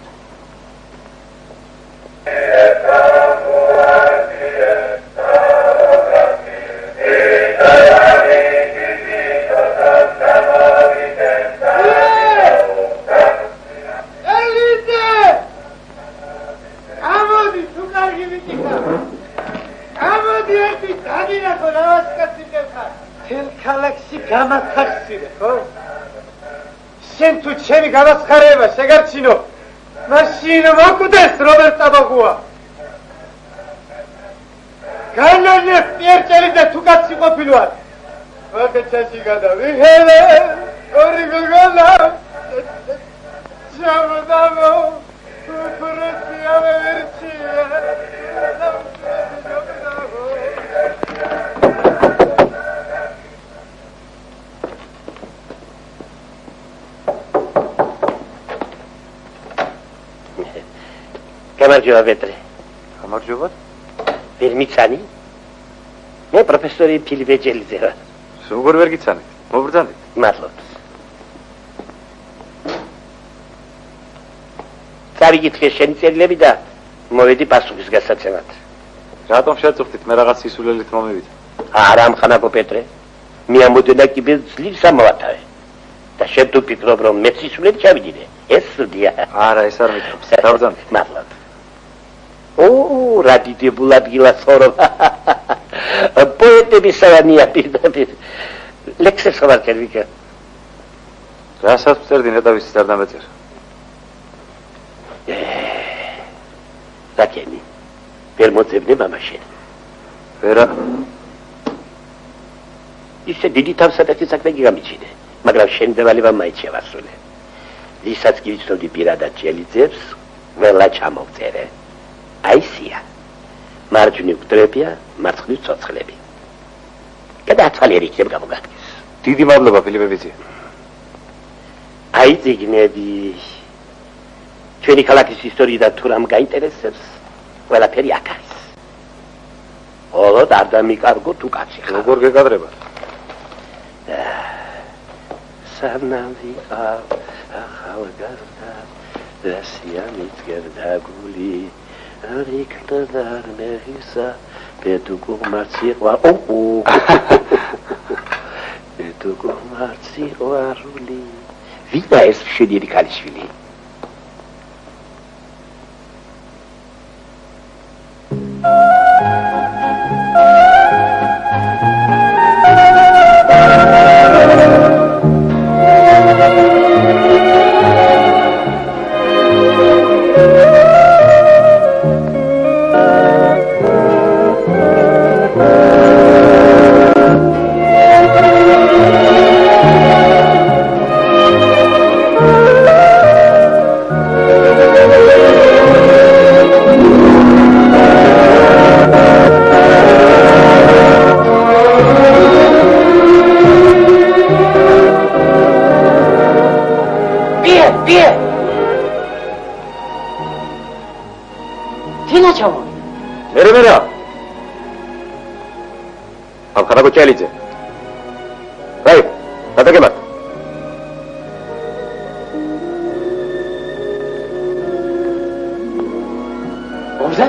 Speaker 3: შენ თუ ჩემი გამასხარეება შეგარჩინო, მაშინ მოკვდეს რობერტ აბაგუა. განონე პიერჭელიძე თუ კაცი ყოფილვარ. ვაკეჩაში გადავიჰელე, ორი გოგონა. ჩამოდამო, უფროსი ავერჩია.
Speaker 9: გამარჯობა პეტრე.
Speaker 2: გამარჯობა.
Speaker 9: ვერ მიცანი? მე პროფესორი ფილიპე ჯელიძე ვარ.
Speaker 2: როგორ ვერ გიცანით? მობრძანეთ.
Speaker 9: მადლობთ. წარიგითხე შენი წერილები და მოვედი პასუხის გასაცემად.
Speaker 2: რატომ შეწუხდით მე რაღაც სისულელით მომივიდა?
Speaker 9: არა ამხანაგო პეტრე. მე ამოდენა კი ძლივს ამოვათავე. და შენ თუ ფიქრობ რომ მე სისულელი ჩავიდიდე? ეს სუდია.
Speaker 2: არა, ეს არ მითხრობს. დავბრძანეთ.
Speaker 9: მადლობთ. ო, რა დიდებულ ადგილას ხორობ. პოეტების სავანია პირდაპირ. ლექსებს ხარ კერვიკა.
Speaker 2: რასაც წერდი ნეტავის არ დამეწერ.
Speaker 9: რაკენი. ვერ მოძებნე მამაშენ.
Speaker 2: ვერა.
Speaker 9: ისე დიდი თავსატეხი საქმე გიგამიჩინე, მაგრამ შემდევალება მაინც შევასრულე. ვისაც კი ვიცნობდი პირადად ჯელიძებს, ყველა ჩამოვწერე. აი სია. მარჯვნივ გვდრებია, მარცხნივ ცოცხლები. გადააცვალიერი იქნებ გამოგახდეს.
Speaker 2: დიდი მადლობა ფილიპე ბიცია.
Speaker 9: აი წიგნები. ჩვენი ქალაქის ისტორიიდან თუ რამ გაინტერესებს, ყველაფერი აქ არის. ხოლო არ დამიკარგო თუ კაცი ხარ.
Speaker 2: როგორ გეკადრება?
Speaker 9: სანავი ახალგაზრდა რასიანიც გერდაგული რიქტდარ მეხისა პედუგო მარციყვა პედუგო მარციყვარული ვიდა ეს შედიერი ქალიშვილი
Speaker 2: Чалидзе. Рай, გადაგებათ.
Speaker 6: ომზე?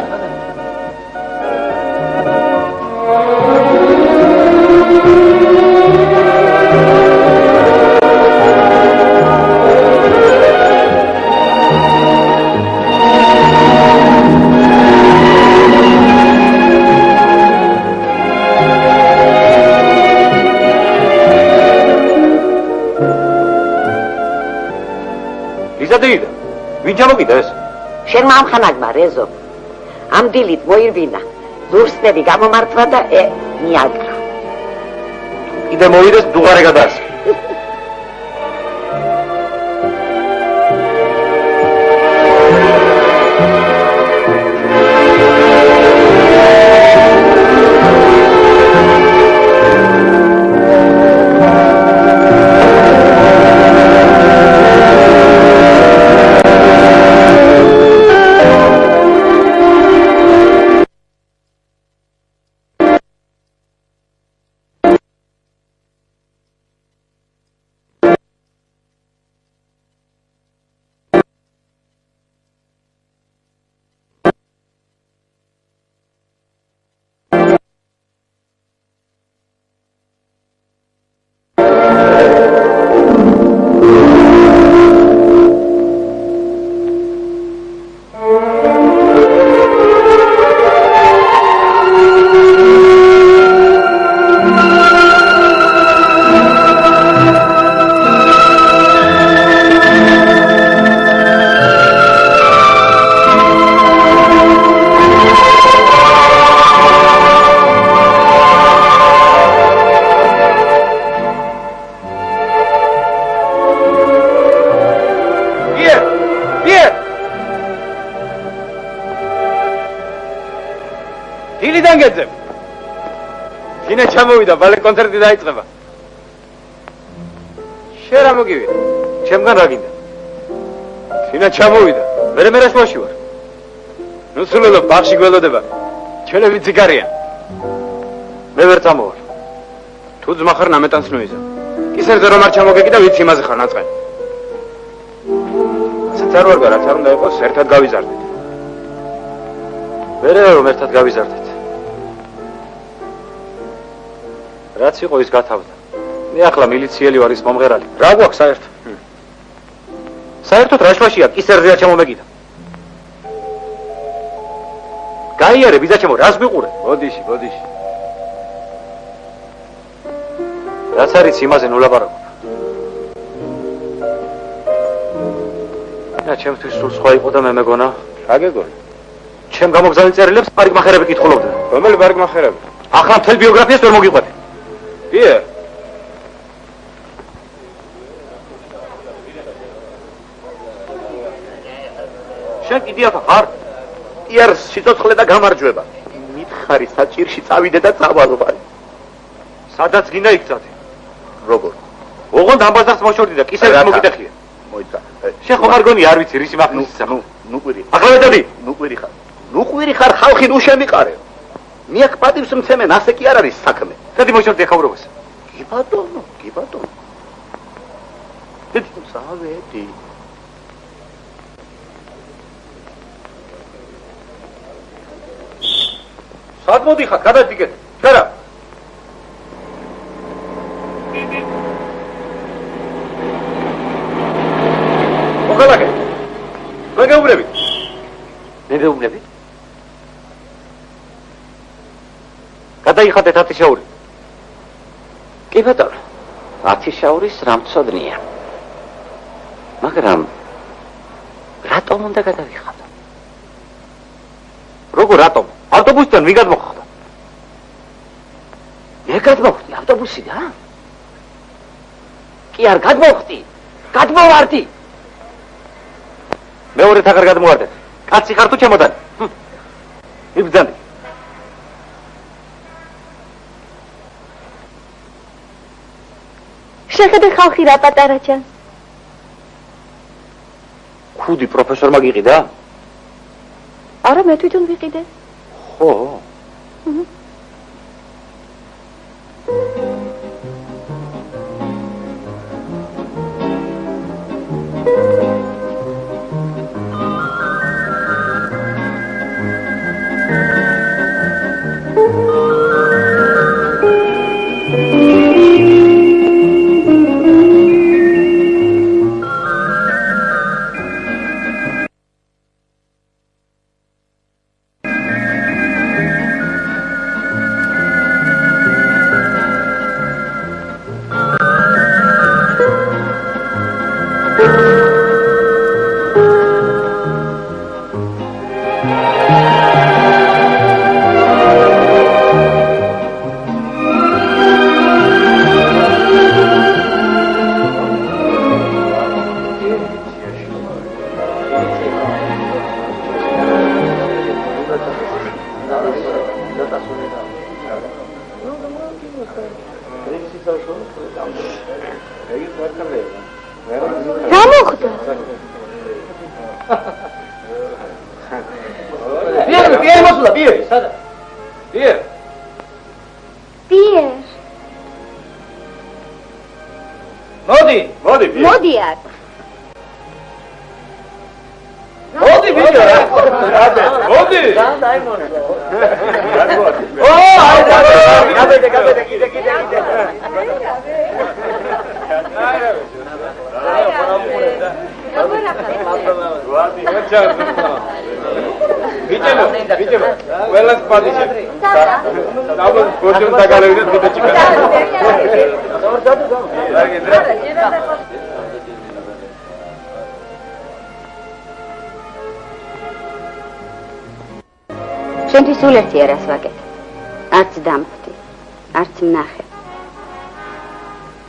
Speaker 2: ვინ ჩამოგიდეს?
Speaker 10: შენ მომხანაგმა რეზო. ამ დილით მოირბინა. ლურსნები გამომართვა და მიალკრა.
Speaker 2: კიდე მოიდეს დუღარე გადაასხი. ჩამოვიდა, ბალე კონცერტი დაიწყება. შენ რა მოგივიდა? ჩემგან რა გინდა? შინა ჩამოვიდა. მე რაშუაში ვარ. ნუ სულელო ბაღში გველოდება. ჩვენები ციგარიან. მე ვერ წამოვარ. თუ ძმა ხარ ნამეტანს ნოიზა. ისერზე რომ არ ჩამოგეკიდა, ვიცი იმაზე ხარ ნაწყენი. ასეც არ ვარ, რაც არ უნდა იყოს, ერთად გავიზარდეთ. ვერა რომ ერთად გავიზარდეთ. რაც იყო ის გათავდა. მე ახლა მილიციელი ვარ ის მომღერალი. რა გვაქვს საერთოდ? საერთოდ რა შვაშია, კისერზეა ჩამომეკიდა. გაიარე ბიძა ჩემო, რას მიყურე?
Speaker 1: ბოდიში, ბოდიში.
Speaker 2: რაც არის იმაზე ნულაპარაკო. და ჩემთვის სულ სხვა იყო და მე მეგონა,
Speaker 1: რა გეგონა?
Speaker 2: ჩემ გამოგზავნილ წერილებს პარიკმახერები კითხულობდნენ.
Speaker 1: რომელი პარიკმახერები?
Speaker 2: ახლა მთელ ბიოგრაფიას ვერ მოგიყვეთ.
Speaker 1: პიერ.
Speaker 8: შენ კიდე აქ ხარ? იარ სიცოცხლე და გამარჯვება. მითხარი საჭირში წავიდე და წავალო.
Speaker 2: სადაც გინდა იქ წადი.
Speaker 8: როგორ?
Speaker 2: ოღონდ ამბაზარს მოშორდი და კისერით მოგიტეხია.
Speaker 8: მოიცა.
Speaker 2: შენ ხომ არ გონი არ ვიცი რისი მახნის
Speaker 8: ნუ, ნუ ყვირი.
Speaker 2: ახლა მეტოდი.
Speaker 8: ნუ ყვირი ხარ. ნუ ყვირი ხარ ხალხი ნუ შემიყარე. მიაკ პატივს მცემენ, ასე კი არ არის საქმე.
Speaker 2: დადი მოშორდი ახაურობას.
Speaker 8: კი ბატონო, კი ბატონო. წავედი.
Speaker 2: სად მოდიხარ? გადადგეთ. ჩარა. მოგალაგე. რა გეუბნები?
Speaker 5: მე ვეუბნები?
Speaker 2: გადაიხადეთ 10 შაური.
Speaker 5: კი ბატონო. 10 შაურის რამცოდნია. მაგრამ რატომ უნდა გადავიხადო?
Speaker 2: როგორ რატომ? ავტობუსიდან ვინ გადმოხდა?
Speaker 5: მე გადმოვხდი ავტობუსიდან? კი არ გადმოვხდი. გადმოვარდი.
Speaker 2: მეორე თაღარ გადმოვარდეთ. კაცი ხარ თუ ჩემოდანი? იბრძანდი.
Speaker 7: შეხედე ხალხი რა პატარა ჩანს.
Speaker 2: ხუდი პროფესორმა გიყიდა?
Speaker 7: არა, მე თვითონ ვიყიდე.
Speaker 2: ხო.
Speaker 7: რა მოხდა?
Speaker 6: პიერ მოსულა, პიერ, სადა?
Speaker 2: პიერ.
Speaker 7: პიერ.
Speaker 6: მოდი,
Speaker 2: მოდი პიერ.
Speaker 7: მოდი აქ.
Speaker 6: მოდი ბიჭო. მოდი. ო, აი გაბედე, კიდე.
Speaker 1: ბიჭო, ყველას პატიჟე. დაბა გოჯომ დაგალევიდეთ კიდე ჩიკა.
Speaker 7: შენთვის სულ ერთი არას ვაკეთე. არც დამხვდი, არც ვნახე.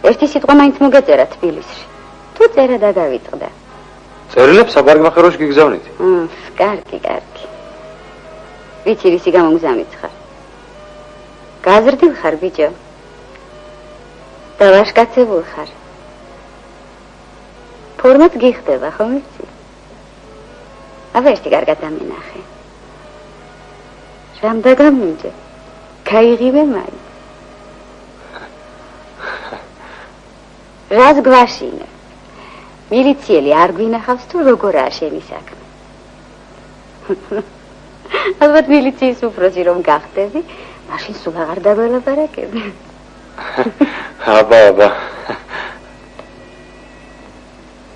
Speaker 7: ერთი სიტყვა მაინც მოგეწერა თბილისში. თუ წერა დაგავიწყდა.
Speaker 2: წერილებს საპარკმახეროში გიგზავნით?
Speaker 7: კარგი. ვიცი რისი გამოგზავნით ხარ. გაზრდილ ხარ ბიჭო. და ვაშკაცებულ ხარ. ფორმაც გიხდება, ხომ იცი? აბა ერთი კარგად ამენახე. რამ დაგამინჯე? გაიღიმე მაინც. რას გვაშინე? მილიციელი არ გვინახავს თუ როგორაა შენი საქმე? ალბათ მილიციის უფროსი რომ გახდები, მაშინ სულ აღარ დაგველაპარაკები.
Speaker 2: აბა.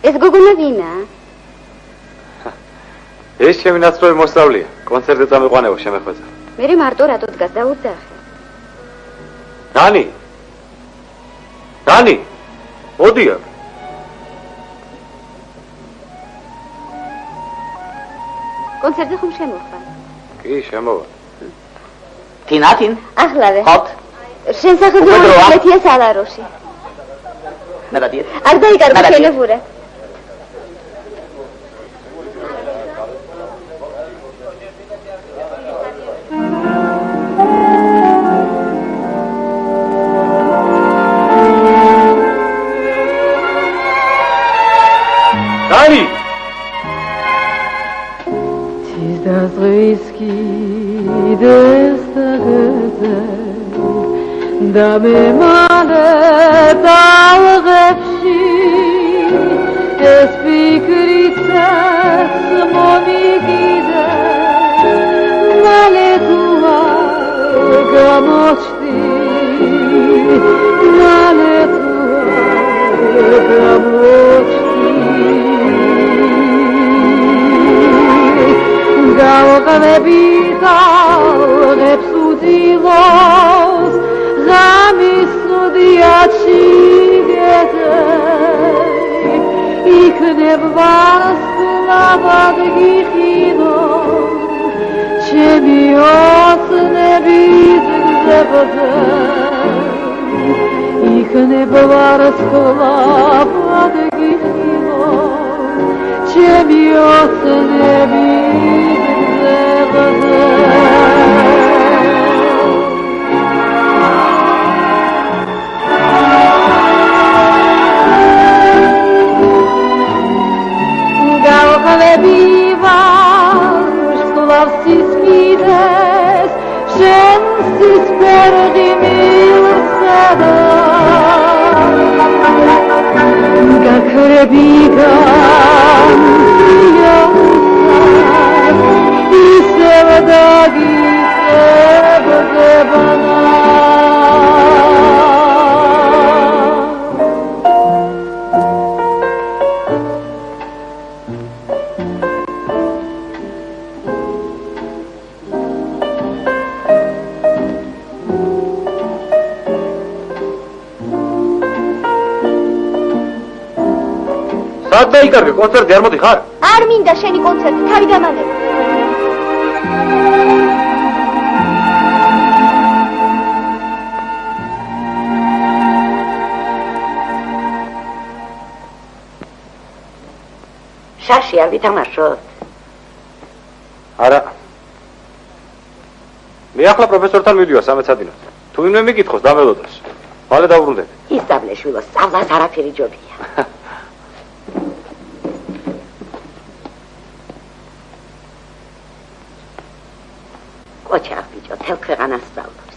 Speaker 7: ეს გოგონა ვინა?
Speaker 2: ეს ჩემი ნაცნობი მოსწავლეა. კონცერტზე წამიყვანებო შემეხვეწა.
Speaker 4: მე მარტო რატო დგას და უძახე.
Speaker 2: ნანი. ნანი. მოდია.
Speaker 4: კონცერტზე ხომ შემოხარ?
Speaker 2: კი, შემოვა.
Speaker 5: თინათინ?
Speaker 4: ახლავე.
Speaker 5: ხოთ.
Speaker 4: შენ სახელმწიფო ლეთია სალაროში.
Speaker 5: ნაბადია.
Speaker 4: არ დაიკარგო შენებურე.
Speaker 2: ნანი.
Speaker 7: Zizdas destageze da me male dalgepshi es fikritsa momigide male tua gamochti male tua gamochti Galvebita repsudilos Zamisodiaci gete Iknev vas lavad gichino Chemios nebid zebete Iknev vas lavad gichino Chemios nebid
Speaker 2: დაიკარგე კონცერტი არ მოდიხარ?
Speaker 4: არ მინდა შენი კონცერტი, თავი გამანე.
Speaker 10: შაში არ ვითამაშოთ?
Speaker 2: არა. მე ახლა პროფესორთან მივიდივარ სამეცადინოდ. თუ ვინმე მიკითხოს დამელოდოს. მალე დავბრუნდები.
Speaker 10: ისწავლე შვილო, სწავლას არაფერი ჯობია. ოჩახ ბიჭო, თელ ქვეყანას სწავლობს.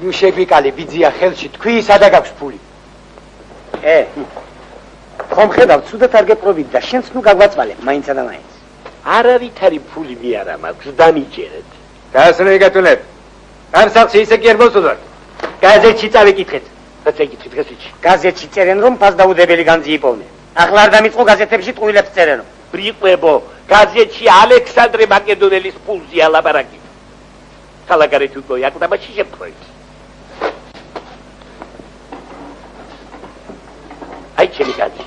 Speaker 6: ნუ შეგვიკალე ბიძია ხელში, თქვი სადა გაქვს ფული? ხომ ხედავ, ცუდად არ გეპრობით და შენც ნუ გაგვაწვალე, მაინცა და მაინც.
Speaker 9: არავითარი ფული მე არა მაქვს, დამიჯერეთ.
Speaker 2: გასწრებიგათუნებ. ამ სახში ისე კი არ მოსწოდოთ.
Speaker 6: გაზეთში წავიკითხეთ.
Speaker 9: რაცა იკითხეთ გასიჩი.
Speaker 6: გაზეთში წერენ რომ ფასდაუდებელი განძი იპოვნე. ახლა არ დამიწყო გაზეთებში ტყუილებს წერენო.
Speaker 9: ბრიყვებო, გაზეთში ალექსანდრე მაკედონელის ფულზია ლაბარაკი. ქალაქარეთ უკვე აკლდამაში შეფროით. აი ჩემი კაცი.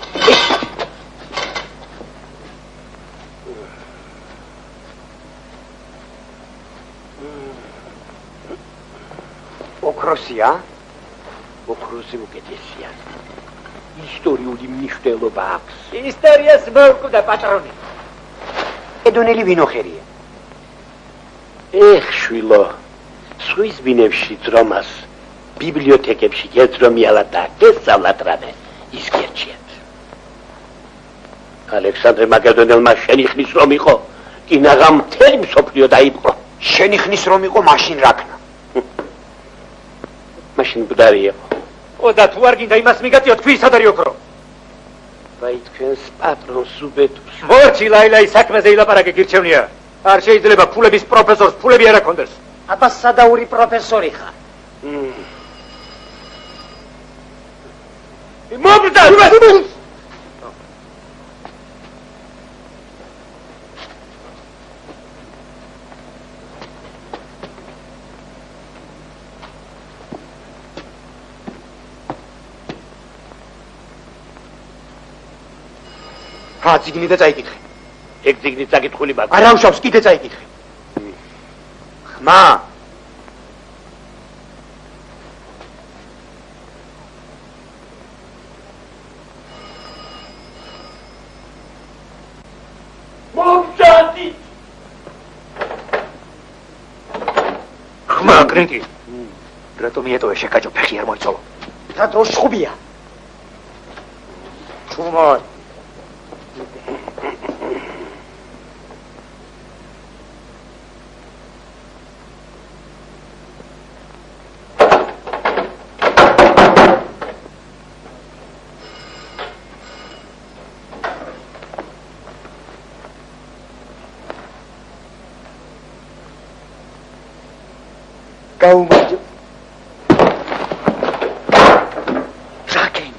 Speaker 6: ოქროსია?
Speaker 9: ოქროსი უკეთესია. ისტორიული მნიშვნელობა აქვს.
Speaker 6: ისტორიას მოუკვდა პატრონი. ედონელი ვინოხერია.
Speaker 9: შვილო, სხვის ბინებში ძრომას ბიბლიოთეკებში გეძრომიალად და გესწავლათ რამე ის გერჩიათ. ალექსანდრე მაკედონელმა შენი ხნის რომ იყო, კინაღა მთელი მსოფლიო დაიპყრო.
Speaker 6: შენი ხნის რომ იყო, მაშინ რაკნა.
Speaker 9: მაშინ ბუდარი იყო.
Speaker 6: და თუ არ გინდა იმას მიგაწიო, თქვი სად არის ოქრო?
Speaker 9: აი თქვენს პატრონს უბედურს.
Speaker 2: მორჩი ლაილაი საქმეზე ილაპარაკე გირჩევნია. არ შეიძლება ფულების პროფესორს ფულები არ აქონდეს.
Speaker 6: აბა სადაური პროფესორი ხარ.
Speaker 2: მომდა!
Speaker 6: ძიგნი და წაიკითხე.
Speaker 9: ეგ ძიგნი წაკითხული მაქვს.
Speaker 6: არა უშავს, კიდე წაიკითხე.
Speaker 2: ხმა.
Speaker 9: მომჭადი.
Speaker 2: ხმა კრენტი. რატომ ეტოვე შეკაჭო ფეხი არ მოიცოლო?
Speaker 6: რა დრო შხუბია.
Speaker 2: ჩუმარ.
Speaker 6: გაუმარჯო. ჟაკენ,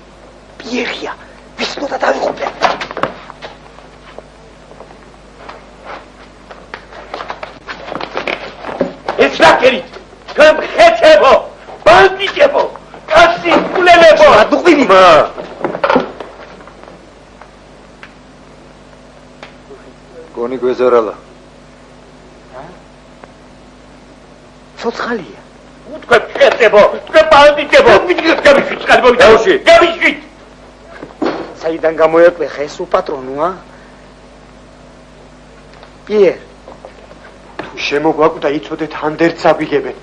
Speaker 6: პიერია, ვისნოდა დავიხუპე.
Speaker 9: ეს ჟაკერი, თქვენ ხეცებო, ბანდიტებო, კაცი ფულელებო.
Speaker 6: ადუყვინი.
Speaker 2: გონი გვეზარალა.
Speaker 6: ცოცხალია.
Speaker 9: თქვენ ხეცებო, თქვენ ბანდიტებო. გამიშვით,
Speaker 2: დავუშვით.
Speaker 9: გამიშვით.
Speaker 6: საიდან გამოეკვე ხეს უპატრონოა? პიერ. თუ შემოგვაკვდა იცოდეთ ანდერც აბიგებენ.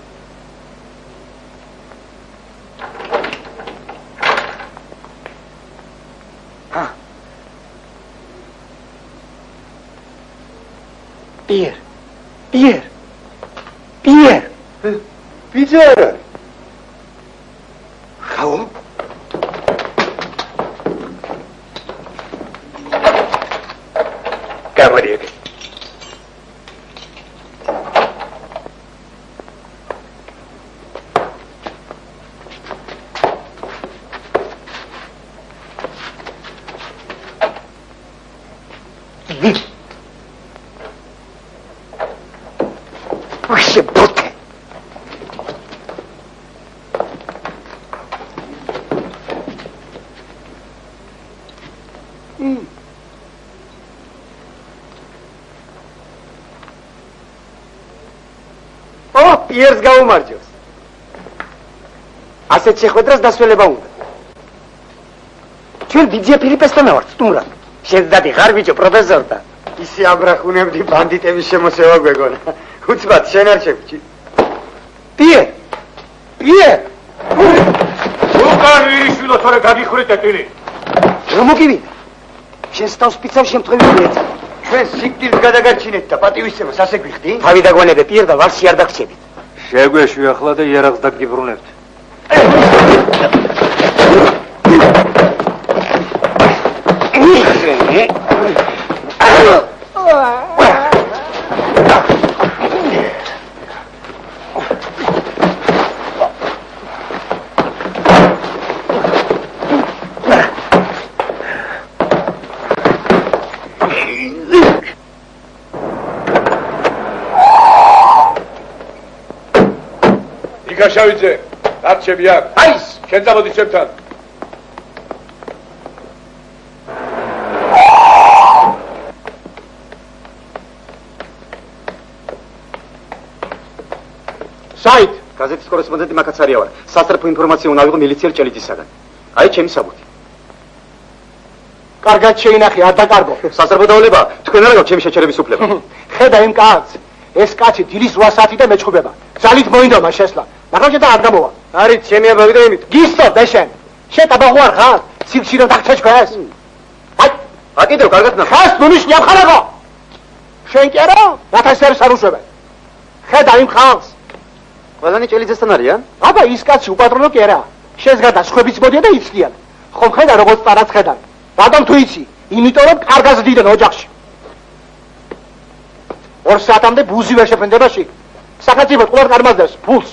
Speaker 6: პიერ. პიერ. პიერ.
Speaker 3: ბიძარა.
Speaker 6: ხაო?
Speaker 2: გამარიეკე.
Speaker 6: ვაშე ბოტე. პიერს გაუმარჯოს. ასეთ შეხვედრას დასველება უნდა. ჩვენ ბიძია ფილიპესთან ვართ, სტუმრად. შეძდადი ხარ ბიჭო პროფესორთან. ისე აბრახუნებდი ბანდიტების შემოსევა გვეგონა. უცბად შენ არ შეგვჭი. პიერ. პიერ.
Speaker 2: უკან ვირიშვილო თორე გაგიხრით ეტილი.
Speaker 6: რომ მოგივიდა. შენ სტავს პიცავ შემთხვევით ეცა. ჩვენ სიკვდილს გადაგაჩინეთ და პატივისცემას ასე გვიხდი? თავი დაგვანებე პიერ და ვარსი არ დაგრჩებით.
Speaker 2: შეგვეშვი ახლა და იარაღს დაგიბრუნებთ.
Speaker 1: იგაშავიძე, არჩები აქ.
Speaker 6: აის,
Speaker 1: შენ წამოდი ჩემთან.
Speaker 6: საით, გაზეთის კორესპონდენტი მაკაცარია ვარ. სასწრაფო ინფორმაცია უნდა ავიღო მილიციელ ჭელიძისაგან. აი ჩემი საბუთი. კარგად შეინახე, არ დაკარგო. სასწრაფო დავალება, თქვენ არა გაქვთ ჩემი შეჩერების უფლება. ხედა იმ კაცს. ეს კაცი დილის 8 საათი და მეჩხუბება. ძალით მოინდომა შესლა. მაგრამ შენ არ გამოვა. არის ჩემი აბავი და იმით. გისწორ და შენ. შენ ტაბაღო არ ხარ? ციხში რომ დაგჩეჩქვეს. აი, აკიდევ კარგად ნახე. ხას ნუნიშნი ამხანაგო. შენ კი არა? ნათასერს არ უშვებენ. ხედა იმ ხალხს. ყველანი ჭელიძესთან არიან? აბა ის კაცი უპატრონო კი არა. შენს გარდა სხვებიც მოდიან და იცლიან. ხომ ხედა როგორც წარაც ხედან. ბატონ თუ იცი, იმიტომ რომ კარგად დიდენ ოჯახში. 2 საათამდე ბუზი ვერ შეფენდებაში. სახელმწიფო ყველას წარმატებს ფულს.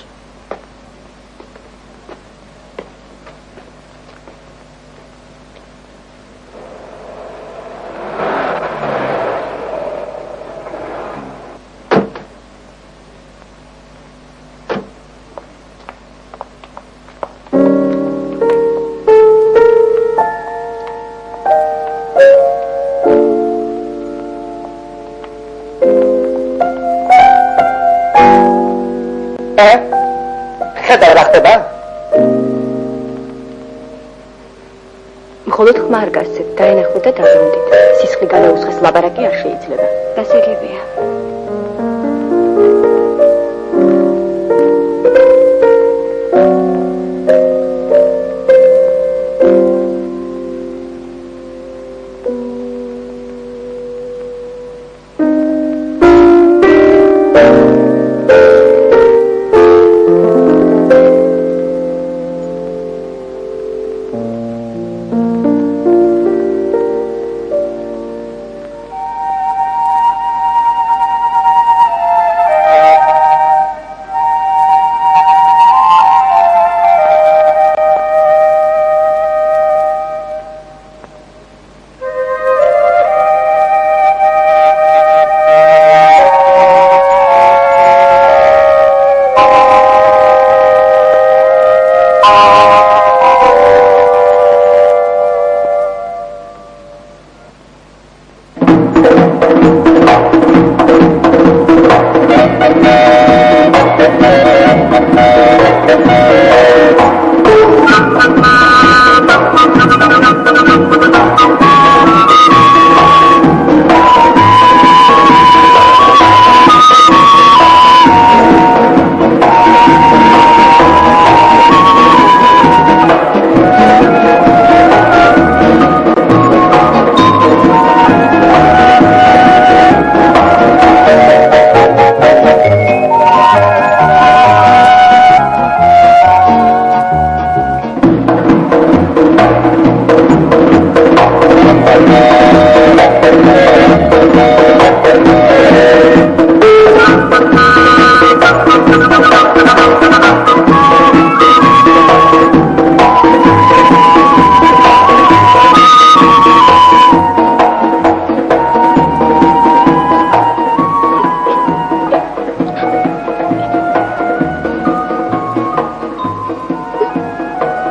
Speaker 6: ხედავ რა ხდება?
Speaker 7: მხოლოდ ხმა არ გასცეთ, დაენახოთ და დაბრუნდით. სისხლი განაუსხეს ლაბარაკი არ შეიძლება.
Speaker 4: გასაგებია.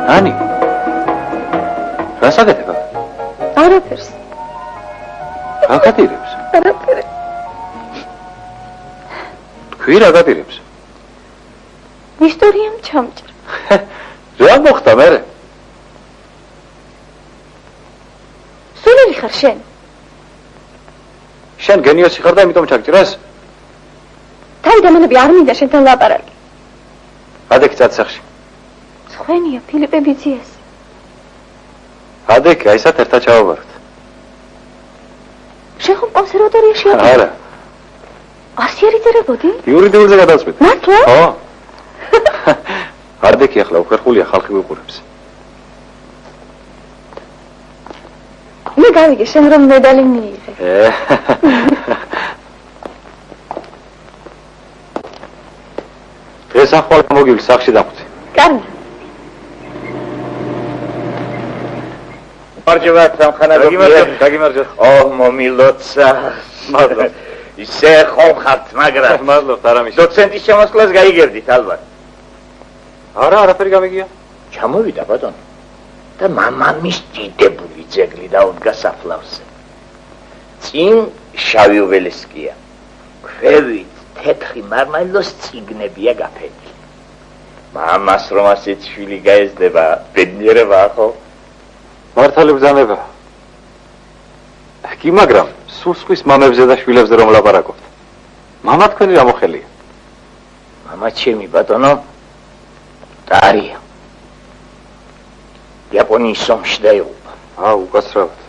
Speaker 2: Ani, რა საგეთება?
Speaker 7: არაფერს.
Speaker 2: რა გატირებს?
Speaker 7: არაფერი.
Speaker 2: თქვი რა გატირებს?
Speaker 7: ისტორიამ ჩამჭრა.
Speaker 2: რა მოხდა მერე?
Speaker 7: სულელი ხარ შენ?
Speaker 2: შენ გენიოსი ხარ და იმიტომ ჩაგჭრას?
Speaker 7: თავიდანები არ მინდა შენთან ლაპარაკი.
Speaker 2: ადექ წაცახში.
Speaker 7: ხვენია ფილიპე ბიძიას.
Speaker 2: ადექ აისათ ერთად ჩავაბაროთ.
Speaker 7: შენ ხომ კონსერვატორიაში არ?
Speaker 2: არა.
Speaker 7: 100 არი წერებოდი?
Speaker 2: იურიდიულზე გადავწყვეტ.
Speaker 7: მართლა?
Speaker 2: ხო. ადექი ახლა უხერხულია ხალხი ვიყურებს.
Speaker 7: მე გავიგე შენ რომ მედალი მიიღე.
Speaker 2: დღეს ახვალ მოგივლის სახში დახვდე.
Speaker 7: კარგი.
Speaker 8: მარჯვენა სამხანაგობია.
Speaker 2: გაგიმარჯვე.
Speaker 8: ო მომილოცა.
Speaker 2: მადლობა.
Speaker 8: ისე ხომ ხართ მაგრამ.
Speaker 2: მადლობა, არამის.
Speaker 8: დოცენტის შემოსვლას გაიგებდით ალბათ.
Speaker 2: არა, არაფერი გამიგია.
Speaker 8: ჩამოვიდა ბატონო. და მამამის დიდებული ძეგლი დაუდგა საფლავზე. წინ შავი ობელისკია. ქვევით თეთრი მარმარილოს წიგნებია გაფენილი. მამას რომ ასეთ შვილი გაეძდება, ბედნიერებაა ხო?
Speaker 2: მართალი ბრძანება. კი, მაგრამ სულ სხვის მამებზე და შვილებზე რომ ლაპარაკობთ. მამა თქვენი რა მოხელია?
Speaker 8: მამა ჩემი ბატონო დარია. იაპონიის ომში დაიღუპა.
Speaker 2: უკაცრავად.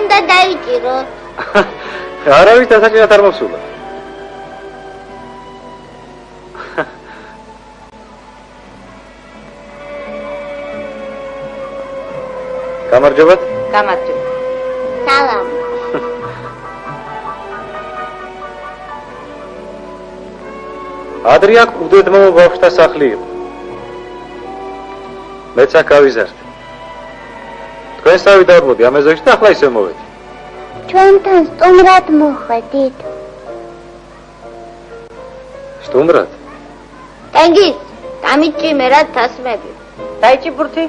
Speaker 11: უნდა დაიჭიროთ.
Speaker 3: არავის დასაჭერად არ მოვსულა. გამარჯობათ.
Speaker 7: გამარჯობა.
Speaker 11: სალამ.
Speaker 3: ადრე აქ უდედმო ბავშვთა სახლი იყო. მეც აქ გავიზარდე. თქვენ სავი დავბოდი ამ ეზოში და ახლა ისე მოვედი.
Speaker 11: ჩვენთან სტუმრად მოხვედით.
Speaker 3: სტუმრად?
Speaker 11: ტენგის, დამიჭიმე რა თასმები.
Speaker 7: დაიჭი ბურთი?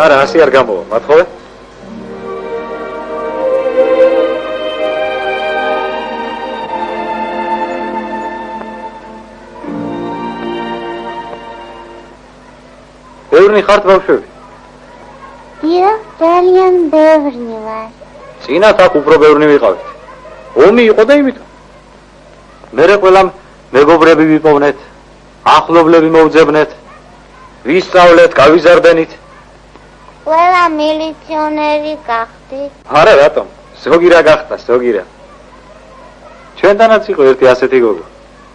Speaker 3: არა, ასე არ გამოვა, მათხოვე? ბევრნი ხართ ბავშვები?
Speaker 11: დიახ, ძალიან ბევრნი ვარ.
Speaker 3: წინათ აქ უფრო ბევრნი ვიყავით. ომი იყო და იმით. მერე ყველამ მეგობრები ვიპოვნეთ, ახლობლები მოვძებნეთ, ვისწავლეთ, გავიზარდენით.
Speaker 11: ყველა მილიციონერი გახდით.
Speaker 3: არა, რატომ? ზოგი რა გახდა, ზოგი რა. ჩვენთანაც იყო ერთი ასეთი გოგო,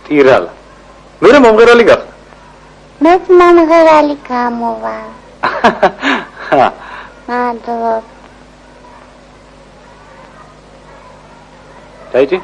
Speaker 3: ტირალა. მერე მომღერალი გახდა.
Speaker 11: მეც მომღერალი გამოვა. მადლობ.
Speaker 3: დაიჭი?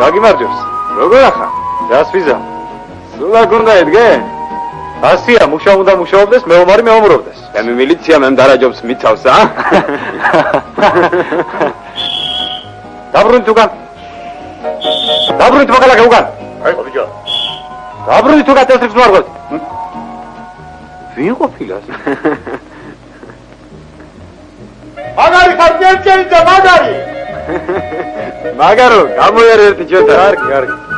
Speaker 3: გაგიმარჯობს. როგორ ახლა? რას ვიზამ? სულ არ გონდა ედგე? ასია, მუშა უნდა მუშაობდეს, მეომარი მეომრობდეს.
Speaker 1: ამი მილიცია მემ დარაჯობს მიცავს, ა?
Speaker 3: დაბრუნდით უკან. დაბრუნდით მოკალაკე უკან.
Speaker 9: აიყო ბიჭო.
Speaker 3: დაბრუნდით უკან წესრიგს მოარგოთ. ვინ ყოფილას?
Speaker 8: მაგარი ხარ, კერკერი და მაგარი.
Speaker 3: მაგარო, გამოიარე ერთი ჯოთა. კარგი, კარგი.